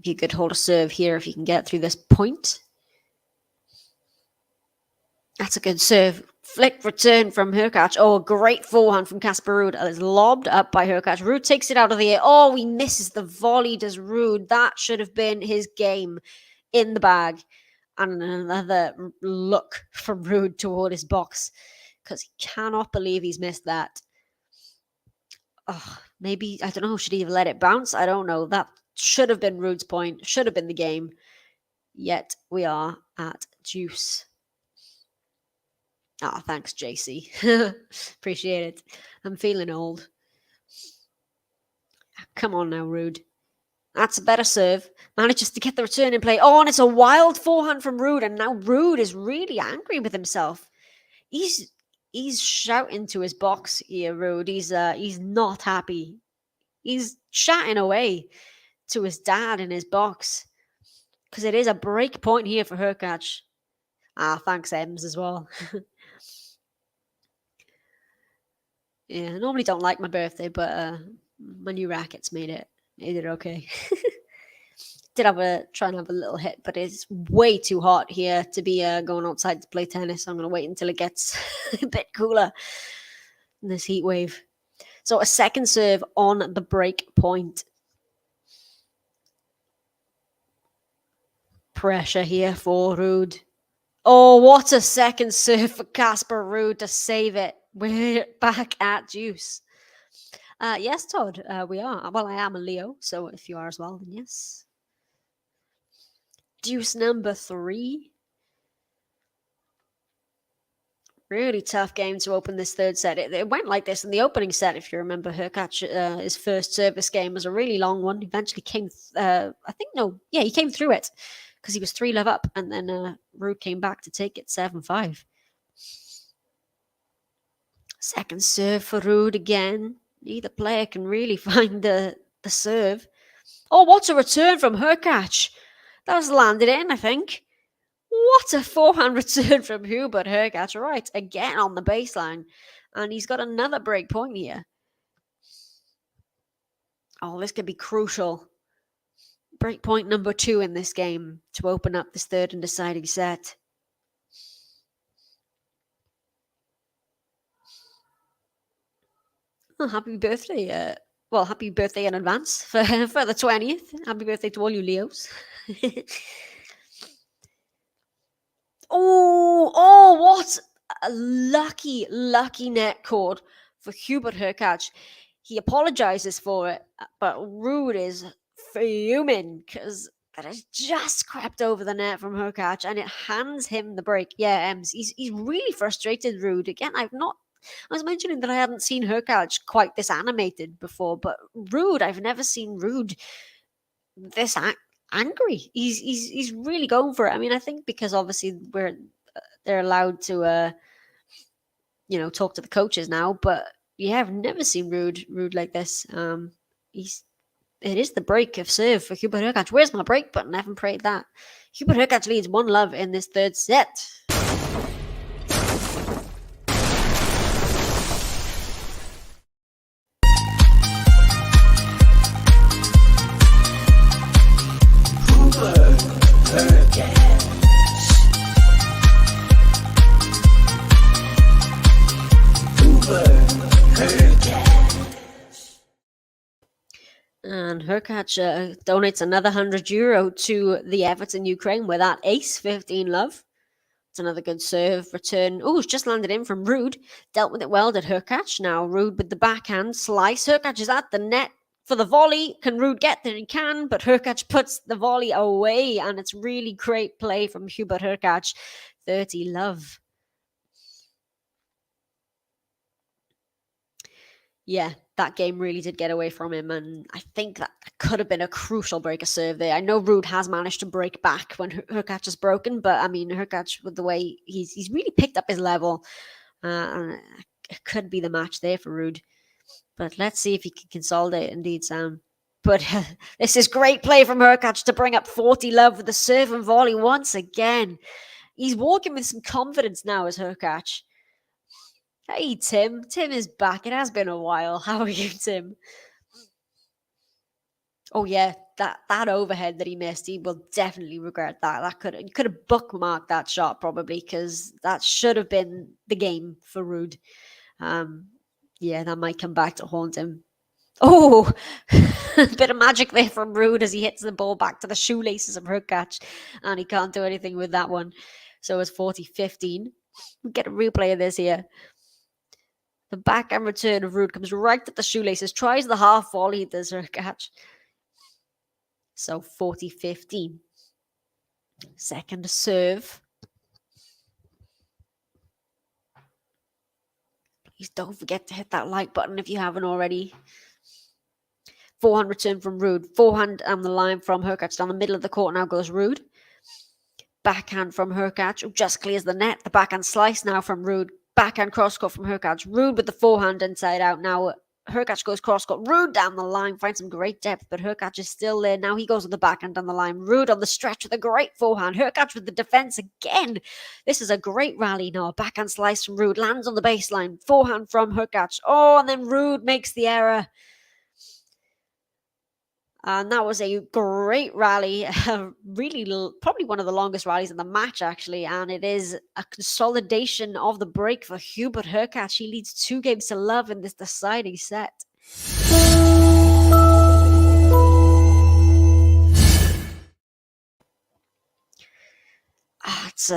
Be a good hold of serve here if you can get through this point. That's a good serve. Flick return from HURKACZ. Oh, great forehand from Casper Ruud. It's lobbed up by HURKACZ. Ruud takes it out of the air. Oh, he misses the volley, does Ruud. That should have been his game in the bag. And another look from Ruud toward his box, because he cannot believe he's missed that. Oh, Maybe, I don't know, should he have let it bounce? I don't know. That should have been RUUD's point, should have been the game. Yet we are at deuce. Ah, thanks, JC. Appreciate it. I'm feeling old. Come on now, RUUD. That's a better serve. Manages to get the return in play. Oh, and it's a wild forehand from RUUD, and now RUUD is really angry with himself. He's shouting to his box here, RUUD. He's not happy. He's chatting away to his dad in his box because it is a break point here for HURKACZ. Ah, thanks, Ems, as well. Yeah, I normally don't like my birthday, but my new rackets made it okay. Did try and have a little hit, but it's way too hot here to be going outside to play tennis. So I'm going to wait until it gets a bit cooler in this heat wave. So a second serve on the break point. Pressure here for RUUD. Oh, what a second serve for Casper RUUD to save it. We're back at deuce. Yes, Todd, we are. Well, I am a Leo, so if you are as well, then yes. Deuce number 3. Really tough game to open this third set. It went like this in the opening set, if you remember. HURKACZ, his first service game was a really long one. Eventually came, he came through it because he was 3-love up, and then RUUD came back to take it 7-5. Second serve for RUUD again. Neither player can really find the serve. Oh, what a return from HURKACZ. That was landed in, I think. What a forehand return from Hubert. HURKACZ right again on the baseline. And he's got another break point here. Oh, this could be crucial. Break point number 2 in this game to open up this third and deciding set. Oh, happy birthday. Happy birthday in advance for the 20th. Happy birthday to all you Leos. Oh, what a lucky net cord for Hubert HURKACZ. He apologizes for it, but RUUD is fuming because that has just crept over the net from HURKACZ and it hands him the break. Yeah, he's really frustrated, RUUD. Again, I was mentioning that I hadn't seen HURKACZ quite this animated before, but RUUD, I've never seen RUUD this angry. He's really going for it. I mean, I think because obviously they're allowed to talk to the coaches now, but yeah, I've never seen RUUD like this. It is the break of serve for Hubert HURKACZ. Where's my break button? I haven't prayed that. Hubert HURKACZ leads 1-love in this third set. And HURKACZ donates another €100 to the Everton Ukraine with that ace, 15-love. It's another good serve return. Oh, it's just landed in from RUUD. Dealt with it well, did HURKACZ. Now RUUD with the backhand slice. HURKACZ is at the net for the volley. Can RUUD get there? He can, but HURKACZ puts the volley away, and it's really great play from Hubert HURKACZ. 30-love. Yeah, that game really did get away from him, and I think that could have been a crucial break of serve there. I know RUUD has managed to break back when HURKACZ is broken, but I mean, HURKACZ, with the way he's really picked up his level, and it could be the match there for RUUD. But let's see if he can consolidate indeed, Sam. But this is great play from HURKACZ to bring up 40-love with the serve and volley once again. He's walking with some confidence now as HURKACZ. Hey, Tim. Tim is back. It has been a while. How are you, Tim? Oh, yeah. That overhead that he missed, he will definitely regret that. He could have bookmarked that shot probably, because that should have been the game for RUUD. Yeah, that might come back to haunt him. Oh, a bit of magic there from RUUD as he hits the ball back to the shoelaces of HURKACZ, and he can't do anything with that one. So it's 40-15. We get a replay of this here. The backhand return of RUUD comes right at the shoelaces, tries the half volley, does HURKACZ. So 40-15. Second serve. Please don't forget to hit that like button if you haven't already. Forehand return from RUUD. Forehand on the line from HURKACZ. Down the middle of the court now goes RUUD. Backhand from HURKACZ, who just clears the net. The backhand slice now from RUUD. Backhand cross court from HURKACZ. RUUD with the forehand inside out. Now HURKACZ goes cross court. RUUD down the line, finds some great depth, but HURKACZ is still there. Now he goes with the backhand down the line. RUUD on the stretch with a great forehand. HURKACZ with the defense again. This is a great rally now. A backhand slice from RUUD, lands on the baseline. Forehand from HURKACZ. Oh, and then RUUD makes the error. And that was a great rally, probably one of the longest rallies in the match, actually. And it is a consolidation of the break for Hubert HURKACZ. He leads 2-0 in this deciding set. It's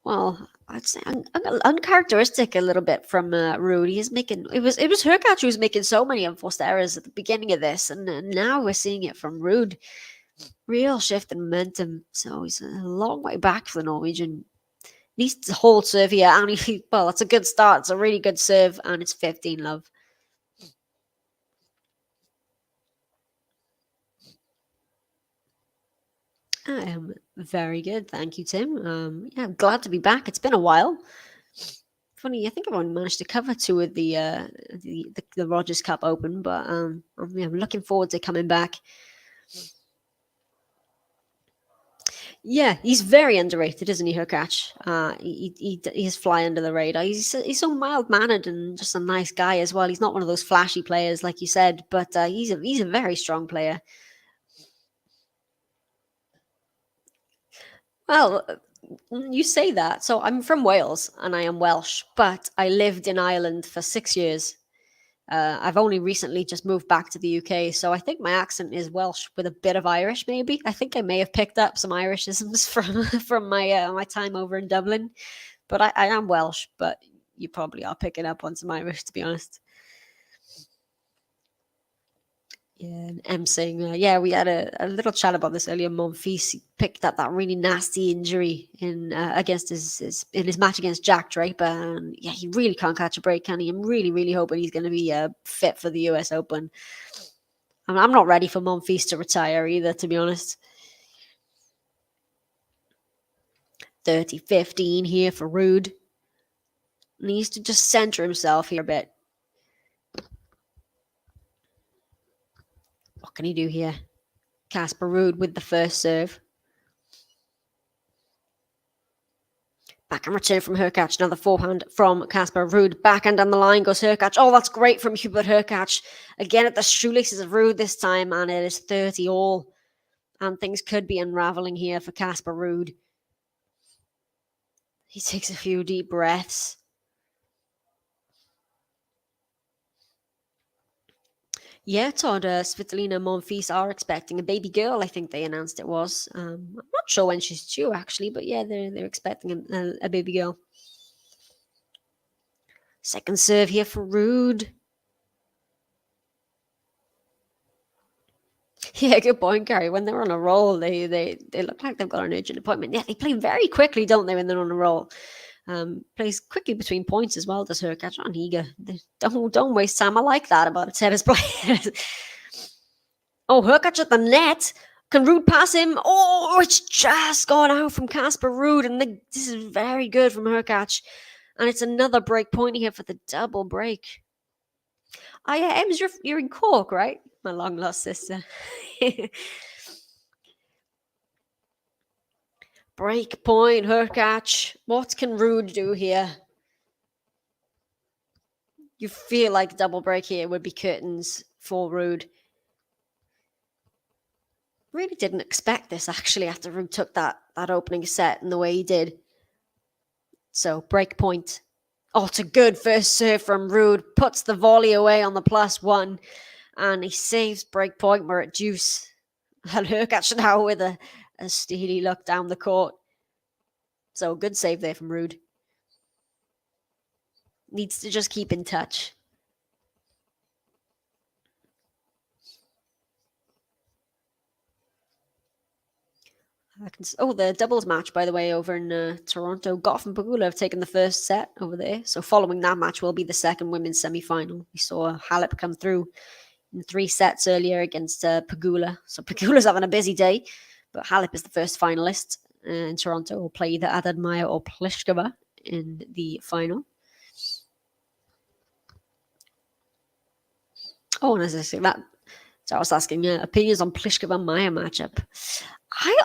well, I'd say uncharacteristic a little bit from RUUD. He's making it was HURKACZ who was making so many unforced errors at the beginning of this, and now we're seeing it from RUUD. Real shift in momentum. So he's a long way back for the Norwegian. Needs to hold serve here, and well, it's a good start. It's a really good serve, and it's 15-love. I am very good, thank you, Tim. Yeah, I'm glad to be back. It's been a while. Funny, I think I've only managed to cover 2 of the Rogers Cup Open, but I'm looking forward to coming back. Yeah, he's very underrated, isn't he, HURKACZ? He is fly under the radar. He's so mild mannered and just a nice guy as well. He's not one of those flashy players, like you said, but he's a very strong player. Well, you say that. So I'm from Wales and I am Welsh, but I lived in Ireland for 6 years. I've only recently just moved back to the UK, so I think my accent is Welsh with a bit of Irish, maybe. I think I may have picked up some Irishisms from my my time over in Dublin, but I am Welsh. But you probably are picking up on some Irish, to be honest. Yeah, and M saying, yeah, we had a little chat about this earlier. Monfils picked up that really nasty injury in against his match against Jack Draper, and yeah, he really can't catch a break, can he? I'm really hoping he's going to be fit for the US Open. I'm not ready for Monfils to retire either, to be honest. 30-15 here for RUUD. Needs to just center himself here a bit. What can he do here? Casper RUUD with the first serve. Backhand return from HURKACZ. Another forehand from Casper RUUD. Backhand on the line goes HURKACZ. Oh, that's great from Hubert HURKACZ. Again at the shoelaces of RUUD this time, and it is 30 all. And things could be unraveling here for Casper RUUD. He takes a few deep breaths. Yeah, Todd, Svitolina Monfils are expecting a baby girl. I think they announced it was. I'm not sure when she's due, actually, but yeah, they're expecting a baby girl. Second serve here for RUUD. Yeah, good point, Gary. When they're on a roll, they look like they've got an urgent appointment. Yeah, they play very quickly, don't they, when they're on a roll? Plays quickly between points as well, does HURKACZ. On eager. Don't waste time. I like that about a tennis players. Oh, HURKACZ at the net. Can RUUD pass him? Oh, it's just gone out from Casper RUUD, and this is very good from HURKACZ. And it's another break point here for the double break. Oh yeah, Ems, you're in Cork, right? My long lost sister. Break point, HURKACZ. What can RUUD do here? You feel like double break here would be curtains for RUUD. Really didn't expect this, actually, after RUUD took that opening set and the way he did. So, break point. Oh, it's a good first serve from RUUD. Puts the volley away on the +1. And he saves break point. We're at deuce. And HURKACZ now with a steely look down the court. So, good save there from RUUD. Needs to just keep in touch. The doubles match, by the way, over in Toronto. Goff and Pegula have taken the first set over there. So following that match will be the second women's semi-final. We saw Halep come through in 3 sets earlier against Pegula. So Pegula's having a busy day, but Halep is the first finalist in Toronto. Will play either Adadmaya or Pliskova in the final. Oh, and as I say that, so I was asking opinions on Pliskova-Maya matchup. I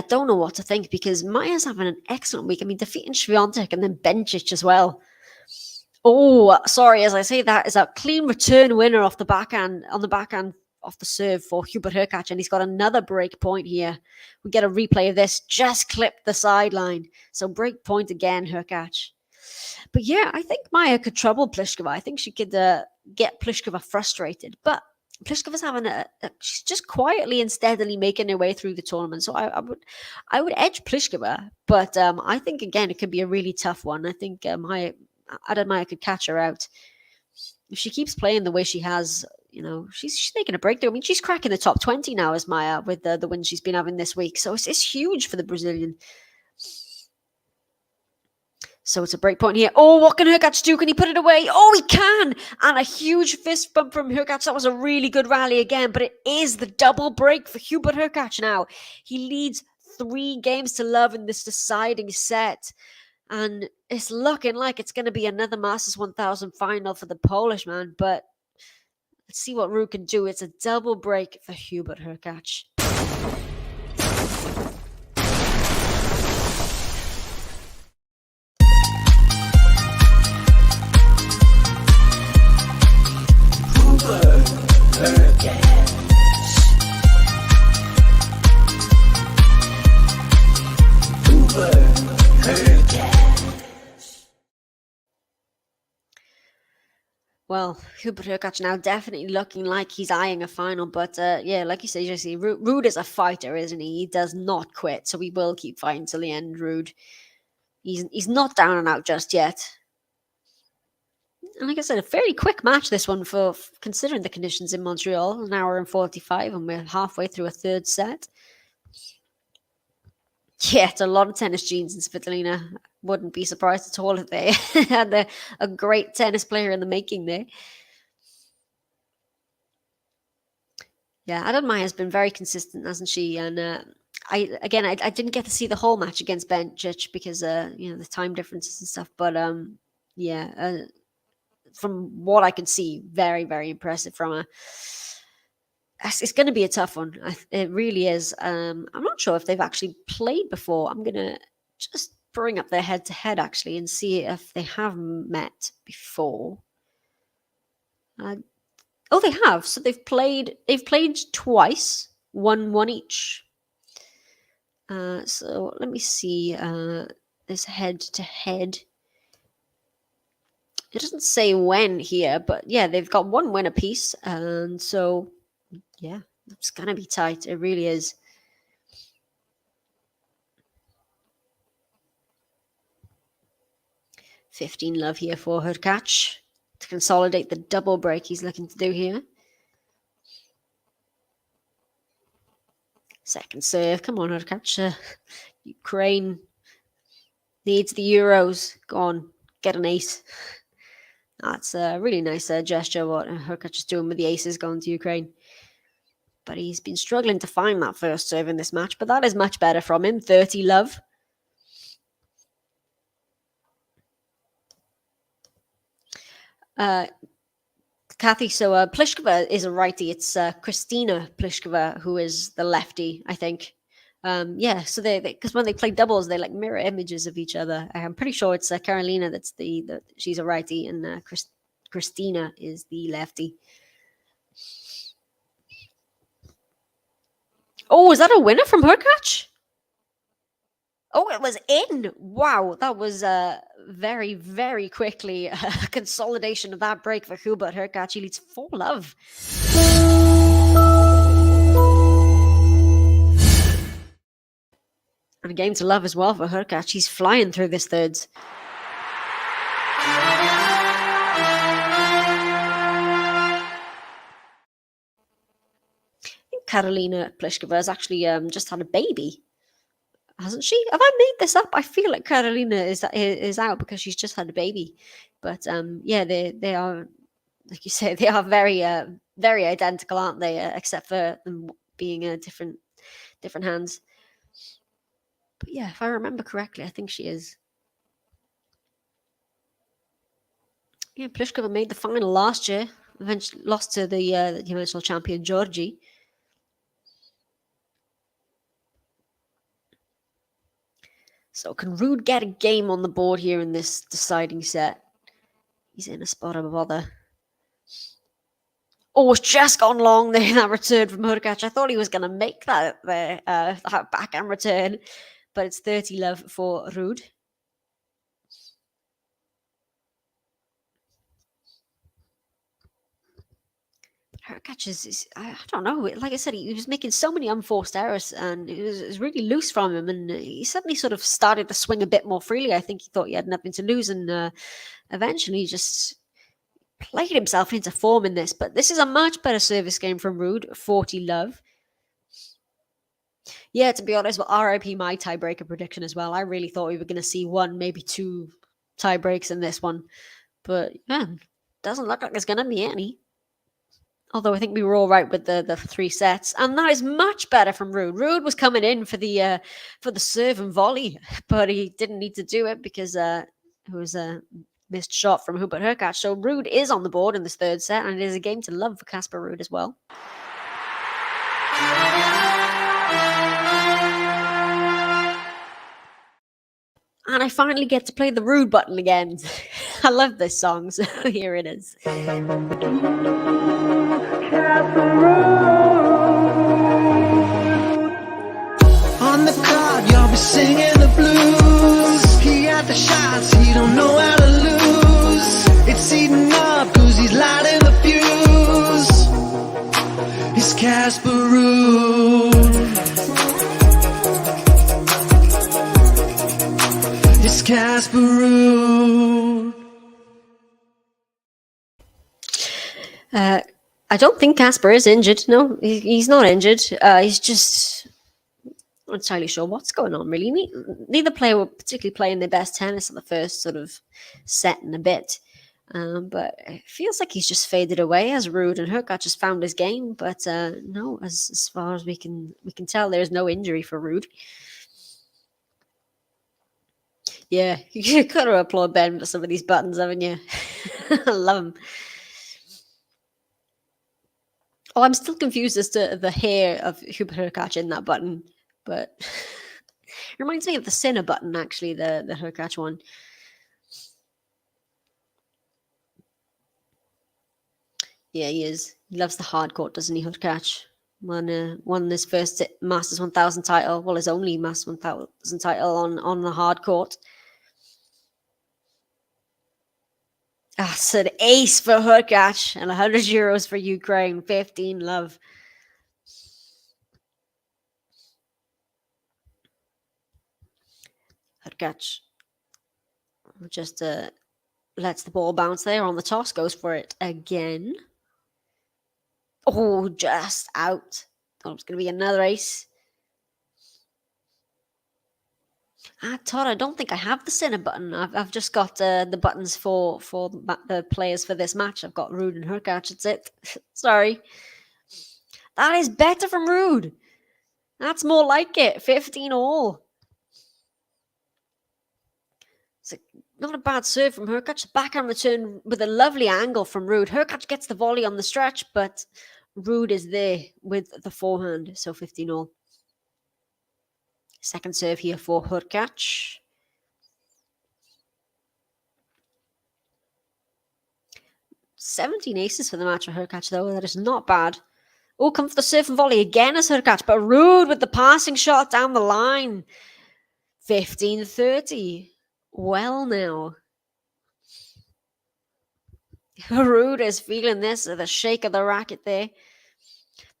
don't know what to think because Maya's having an excellent week. I mean, defeating Swiatek and then Bencic as well. Oh, sorry, as I say that, is a clean return winner off the backhand, on the backhand off the serve for Hubert HURKACZ, and he's got another break point here. We get a replay of this, just clipped the sideline. So break point again, HURKACZ. But yeah, I think Maya could trouble Pliskova. I think she could get Pliskova frustrated. But Pliskova's having she's just quietly and steadily making her way through the tournament. So I would edge Pliskova, but I think again it could be a really tough one. I think Maya could catch her out if she keeps playing the way she has. You know, she's making a breakthrough. I mean, she's cracking the top 20 now as Maya with the wins she's been having this week. So it's huge for the Brazilian. So it's a break point here. Oh, what can HURKACZ do? Can he put it away? Oh, he can! And a huge fist bump from HURKACZ. That was a really good rally again, but it is the double break for Hubert HURKACZ now. He leads 3-0 in this deciding set. And it's looking like it's going to be another Masters 1000 final for the Polish man. But let's see what RUUD can do. It's a double break for Hubert HURKACZ. Well, Hubert HURKACZ now definitely looking like he's eyeing a final. But yeah, like you say, Jesse, RUUD is a fighter, isn't he? He does not quit. So he will keep fighting till the end, RUUD. He's not down and out just yet. And like I said, a fairly quick match, this one, for considering the conditions in Montreal. 1 hour and 45, and we're halfway through a third set. Yeah, it's a lot of tennis genes in Svitolina. Wouldn't be surprised at all if they had a great tennis player in the making there. Yeah, Adadmaya has been very consistent, hasn't she? And I didn't get to see the whole match against Bencic because the time differences and stuff. But from what I can see, very, very impressive from her. It's going to be a tough one. It really is. I'm not sure if they've actually played before. I'm going to just bring up their head-to-head, actually, and see if they have met before. They have. So they've played twice, 1-1 each. So let me see this head-to-head. It doesn't say when here, but yeah, they've got 1 win apiece, and so yeah, it's gonna be tight. It really is. $15 love here for HURKACZ to consolidate the double break he's looking to do here. Second serve. Come on, HURKACZ. Ukraine needs the Euros. Go on, get an ace. That's a really nice gesture, what HURKACZ is doing with the aces going to Ukraine. But he's been struggling to find that first serve in this match, but that is much better from him. 30 love. Kathy, so Pliskova is a righty. It's Kristina Pliskova who is the lefty, I think. So they because when they play doubles, they like mirror images of each other. I'm pretty sure it's Carolina that's she's a righty, and Kristina is the lefty. Oh, is that a winner from HURKACZ? Oh, it was in. Wow, that was very, very quickly a consolidation of that break for Hubert HURKACZ. He leads 4 love. And a game to love as well for HURKACZ. He's flying through this thirds. Karolina Pliskova has actually just had a baby, hasn't she? Have I made this up? I feel like Karolina is out because she's just had a baby. But yeah, they are, like you say, they are very identical, aren't they? Except for them being different hands. But yeah, if I remember correctly, I think she is. Yeah, Pliskova made the final last year. Eventually lost to the dimensional champion Georgie. So can Ruud get a game on the board here in this deciding set? He's in a spot of bother. Oh, it's just gone long there, that return from HURKACZ. I thought he was going to make that there, that backhand return. But it's 30 love for Ruud. HURKACZ is, I don't know. Like I said, he was making so many unforced errors, and it was really loose from him. And he suddenly sort of started to swing a bit more freely. I think he thought he had nothing to lose, and eventually just played himself into form in this. But this is a much better service game from Ruud, 40 love. Yeah, to be honest, well, RIP my tiebreaker prediction as well. I really thought we were going to see one, maybe two tie breaks in this one. But yeah, doesn't look like there's going to be any. Although I think we were all right with the 3 sets, and that is much better from Ruud. Ruud was coming in for the serve and volley, but he didn't need to do it because it was a missed shot from Hubert HURKACZ. So Ruud is on the board in this 3rd set, and it is a game to love for Casper Ruud as well. And I finally get to play the Ruud button again. I love this song, so here it is.
On the card, you'll be singing the blues. He got the shots, he don't know how to lose. It's eating up, cause he's lighting the fuse. It's Casper RUUD. It's Casper RUUD.
I don't think Casper is injured. No, he's not injured. He's just not entirely sure what's going on, really. Neither player were particularly playing their best tennis in the first sort of set in a bit. But it feels like he's just faded away as Ruud and HURKACZ just found his game. But no, as far as we can tell, there's no injury for Ruud. Yeah, you got to applaud Ben for some of these buttons, haven't you? I love them. Oh, I'm still confused as to the hair of Hubert HURKACZ in that button, but it reminds me of the Sinner button, actually, the HURKACZ one. Yeah, he is. He loves the hard court, doesn't he, HURKACZ? Won his first Masters 1000 title, well, his only Masters 1000 title on the hard court. That's an ace for HURKACZ and 100 euros for Ukraine. 15 love. HURKACZ just lets the ball bounce there on the toss, goes for it again. Oh, just out. Thought it was going to be another ace. Todd, I don't think I have the Sinner button. I've just got the buttons for the players for this match. I've got Ruud and HURKACZ. That's it. Sorry. That is better from Ruud. That's more like it. 15 all. It's not a bad serve from HURKACZ. Backhand return with a lovely angle from Ruud. HURKACZ gets the volley on the stretch, but Ruud is there with the forehand. So 15 all. Second serve here for HURKACZ. $17 aces for the match for HURKACZ, though. That is not bad. Oh, come for the serve and volley again as HURKACZ, but Ruud with the passing shot down the line. 15-30. Well, now. Ruud is feeling this, the shake of the racket there.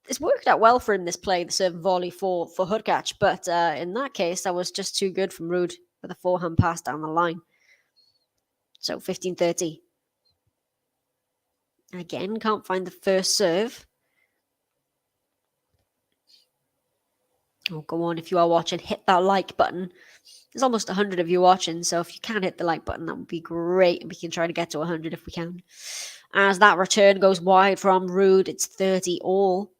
It's worked out well for him, this play, the serve and volley for HURKACZ, but in that case, that was just too good from Ruud with a forehand pass down the line. So 15-30. Again, can't find the first serve. Oh, go on, if you are watching, hit that like button. There's almost 100 of you watching, so if you can hit the like button, that would be great. We can try to get to 100 if we can. As that return goes wide from RUUD, it's 30 all.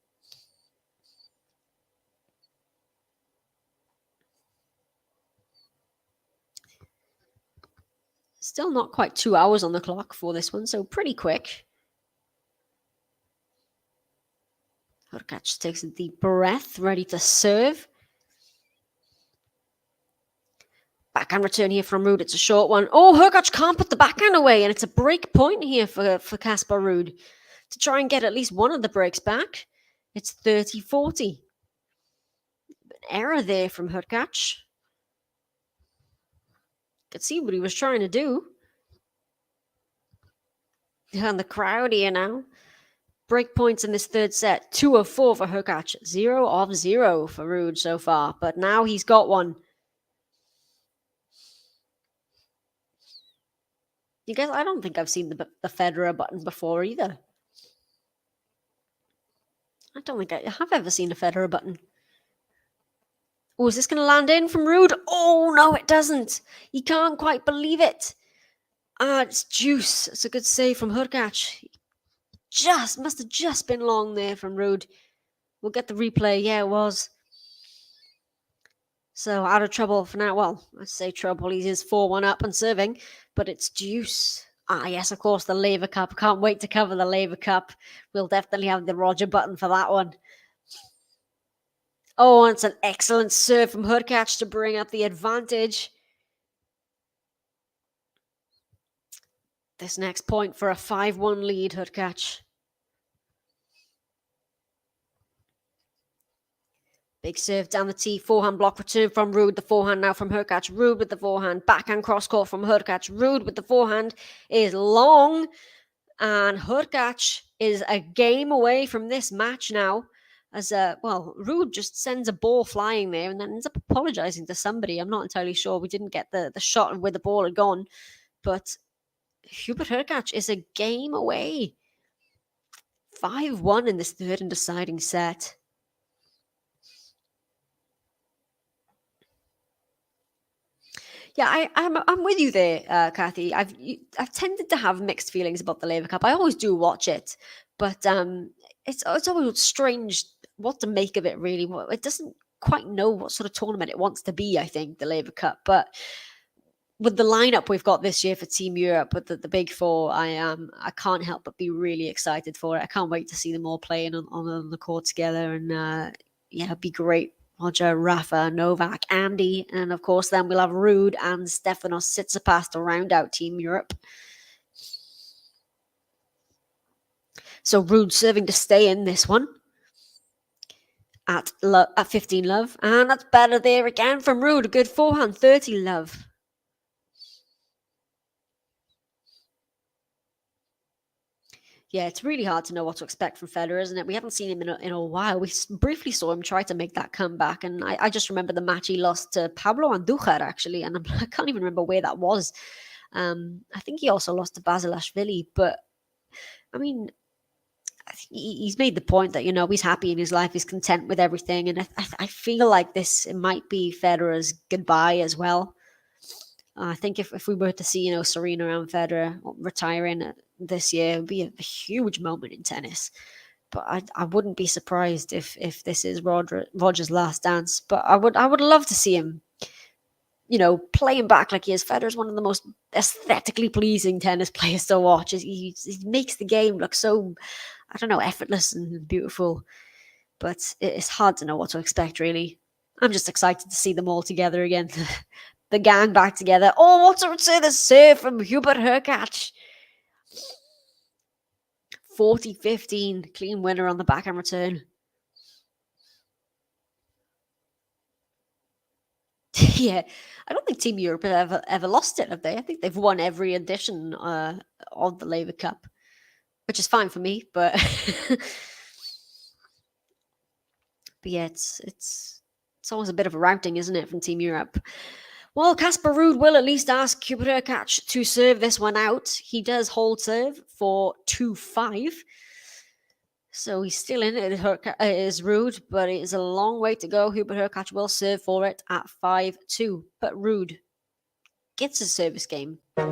Still not quite 2 hours on the clock for this one, so pretty quick. HURKACZ takes a deep breath, ready to serve. Backhand return here from RUUD. It's a short one. Oh, HURKACZ can't put the backhand away, and it's a break point here for Casper RUUD to try and get at least one of the breaks back. It's 30-40. An error there from HURKACZ. Could see what he was trying to do. And the crowd here now. Break points in this third set. 2 of 4 for HURKACZ. 0 of 0 for RUUD so far. But now he's got one. You guys, I don't think I've seen the Federer button before either. I don't think I have ever seen a Federer button. Oh, is this going to land in from RUUD? Oh, no, it doesn't. You can't quite believe it. Ah, it's juice. It's a good save from HURKACZ. Must have just been long there from RUUD. We'll get the replay. Yeah, it was. So out of trouble for now. Well, I say trouble. He is 4-1 up and serving, but it's juice. Ah, yes, of course, the Laver Cup. Can't wait to cover the Laver Cup. We'll definitely have the Roger button for that one. Oh, and it's an excellent serve from HURKACZ to bring up the advantage. This next point for a 5-1 lead, HURKACZ. Big serve down the tee, forehand block return from RUUD, the forehand now from HURKACZ. RUUD with the forehand, backhand cross court from HURKACZ. RUUD with the forehand is long, and HURKACZ is a game away from this match now. As RUUD just sends a ball flying there and then ends up apologizing to somebody. I'm not entirely sure. We didn't get the shot of where the ball had gone, but Hubert HURKACZ is a game away. 5-1 in this third and deciding set. Yeah, I'm with you there, Kathy. I've tended to have mixed feelings about the Laver Cup. I always do watch it, but it's always strange what to make of it. Really, it doesn't quite know what sort of tournament it wants to be. I think the Laver Cup, but with the lineup we've got this year for Team Europe with the big four, I can't help but be really excited for it. I can't wait to see them all playing on the court together, and yeah, it'd be great. Roger, Rafa, Novak, Andy, and of course then we'll have RUUD and Stefanos Tsitsipas to round out Team Europe. So RUUD serving to stay in this one at 15 love, and that's better there again from RUUD. A good forehand, 30 love. Yeah, it's really hard to know what to expect from Federer, isn't it? We haven't seen him in a while. We briefly saw him try to make that comeback, and I just remember the match he lost to Pablo Andújar, actually, and I can't even remember where that was. I think he also lost to Basilashvili, but, I mean, I think he's made the point that, he's happy in his life, he's content with everything, and I feel like it might be Federer's goodbye as well. I think if we were to see, Serena and Federer retiring this year, it would be a huge moment in tennis. But I wouldn't be surprised if this is Roger's last dance. But I would love to see him, playing back like he is. Federer's one of the most aesthetically pleasing tennis players to watch. He makes the game look so, I don't know, effortless and beautiful. But it's hard to know what to expect, really. I'm just excited to see them all together again. The gang back together. Oh, what's the serve from Hubert HURKACZ? 40-15. Clean winner on the backhand return. Yeah, I don't think Team Europe have ever lost it, have they? I think they've won every edition of the Laver Cup, which is fine for me, but but yeah, it's always a bit of a routing, isn't it, from Team Europe? Well, Casper RUUD will at least ask Hubert HURKACZ to serve this one out. He does hold serve for 2-5. So he's still in it. It is RUUD, but it is a long way to go. Hubert HURKACZ will serve for it at 5-2. But RUUD gets a service game.
On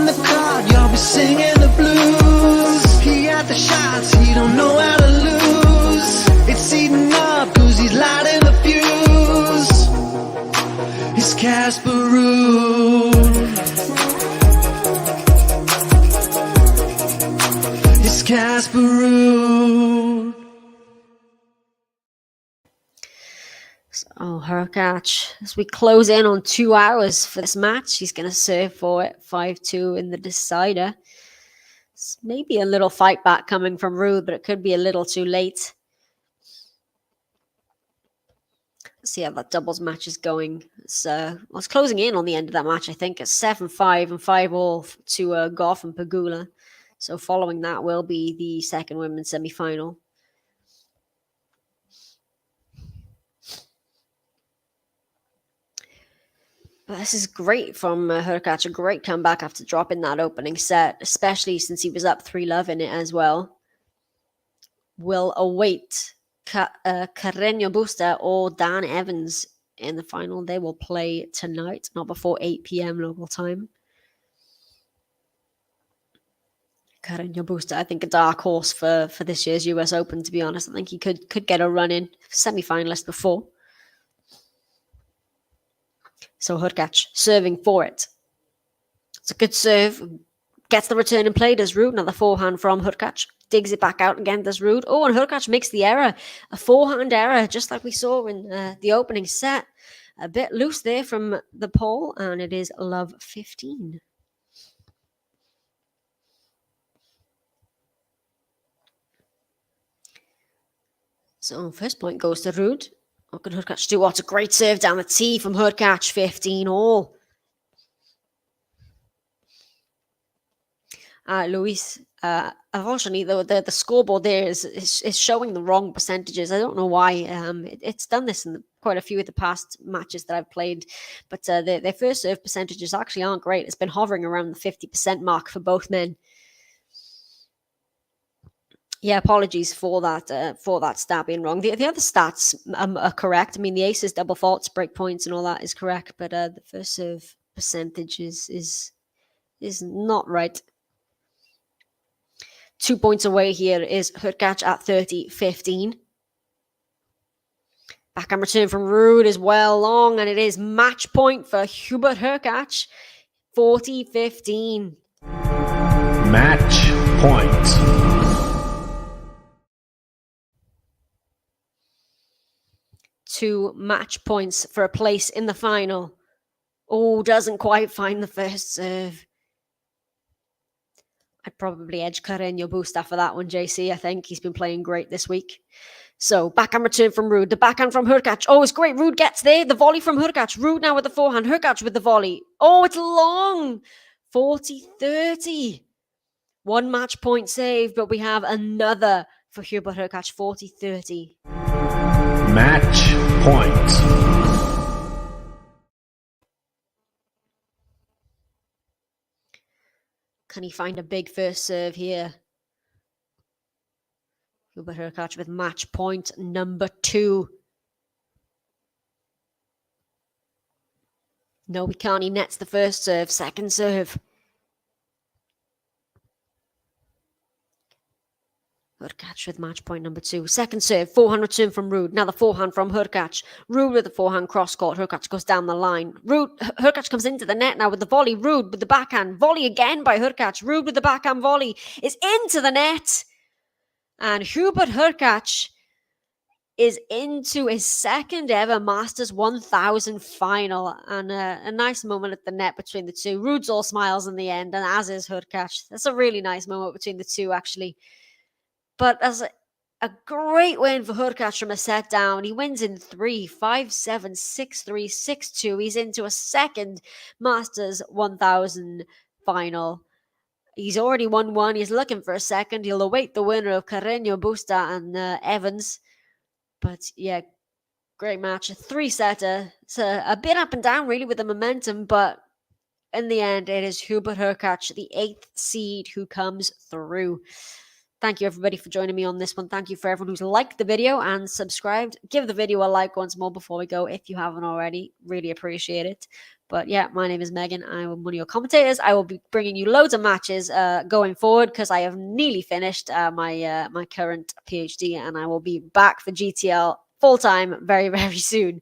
the card, you'll be singing the blues. He had the shots, he don't know how to lose. It's eating up, cause he's lighting the fuse. It's Casper RUUD. It's Casper RUUD.
So HURKACZ, as we close in on 2 hours for this match, he's going to serve for it 5-2 in the decider. It's maybe a little fight back coming from RUUD, but it could be a little too late. Let's see how that doubles match is going. It's closing in on the end of that match, I think. It's 7-5 and 5-all to Goff and Pegula. So following that will be the second women's semi-final. But this is great from HURKACZ. A great comeback after dropping that opening set, especially since he was up 3-love in it as well. Will await Carreño Busta or Dan Evans in the final. They will play tonight, not before 8 p.m. local time. Carreño Busta, I think a dark horse for this year's US Open, to be honest. I think he could get a run in, semi-finalist before. So HURKACZ serving for it. It's a good serve. Gets the return in play, does RUUD. Another forehand from HURKACZ. Digs it back out again, does RUUD. Oh, and HURKACZ makes the error. A forehand error, just like we saw in the opening set. A bit loose there from the pole, and it is love 15. So first point goes to RUUD. What can HURKACZ do? What a great serve down the tee from HURKACZ, 15-all. Luis, unfortunately, the scoreboard there is showing the wrong percentages. I don't know why. It's done this in quite a few of the past matches that I've played, but their first serve percentages actually aren't great. It's been hovering around the 50% mark for both men. Yeah, apologies for that stat being wrong. The other stats are correct. I mean, the aces, double faults, break points, and all that is correct, but the first serve percentage is not right. 2 points away here is HURKACZ at 30-15. Backhand return from RUUD is well long, and it is match point for Hubert HURKACZ, 40-15.
Match point.
2 match points for a place in the final. Oh, doesn't quite find the first serve. I'd probably edge Carreño Busta for that one, JC. I think he's been playing great this week. So, backhand return from RUUD. The backhand from HURKACZ. Oh, it's great. RUUD gets there. The volley from HURKACZ. RUUD now with the forehand. HURKACZ with the volley. Oh, it's long. 40-30. 1 match point saved, but we have another for Hubert HURKACZ, 40-30.
Match point.
Can he find a big first serve here? Hubert HURKACZ with match point number 2. No, we can't. He nets the first serve. Second serve. HURKACZ with match point number 2. Second serve. Forehand return from RUUD. Now the forehand from HURKACZ. RUUD with the forehand cross court. HURKACZ goes down the line. HURKACZ comes into the net now with the volley. RUUD with the backhand. Volley again by HURKACZ. RUUD with the backhand volley. Is into the net. And Hubert HURKACZ is into his second ever Masters 1000 final. And a nice moment at the net between the two. RUUD's all smiles in the end, and as is HURKACZ. That's a really nice moment between the two, actually. But as a great win for HURKACZ from a set down. He wins in 3, 5, 7, 6, 3, 6, 2. He's into a second Masters 1000 final. He's already won 1. He's looking for a second. He'll await the winner of Carreño Busta and Evans. But yeah, great match. A 3-setter. It's a bit up and down really with the momentum, but in the end, it is Hubert HURKACZ, the 8th seed, who comes through. Thank you, everybody, for joining me on this one. Thank you for everyone who's liked the video and subscribed. Give the video a like once more before we go if you haven't already. Really appreciate it. But yeah, my name is Megan. I am one of your commentators. I will be bringing you loads of matches going forward because I have nearly finished my current PhD, and I will be back for GTL full-time very, very soon.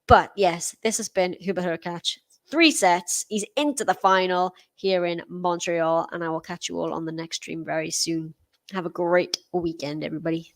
But yes, this has been Hubert HURKACZ. 3 sets. He's into the final here in Montreal, and I will catch you all on the next stream very soon. Have a great weekend, everybody.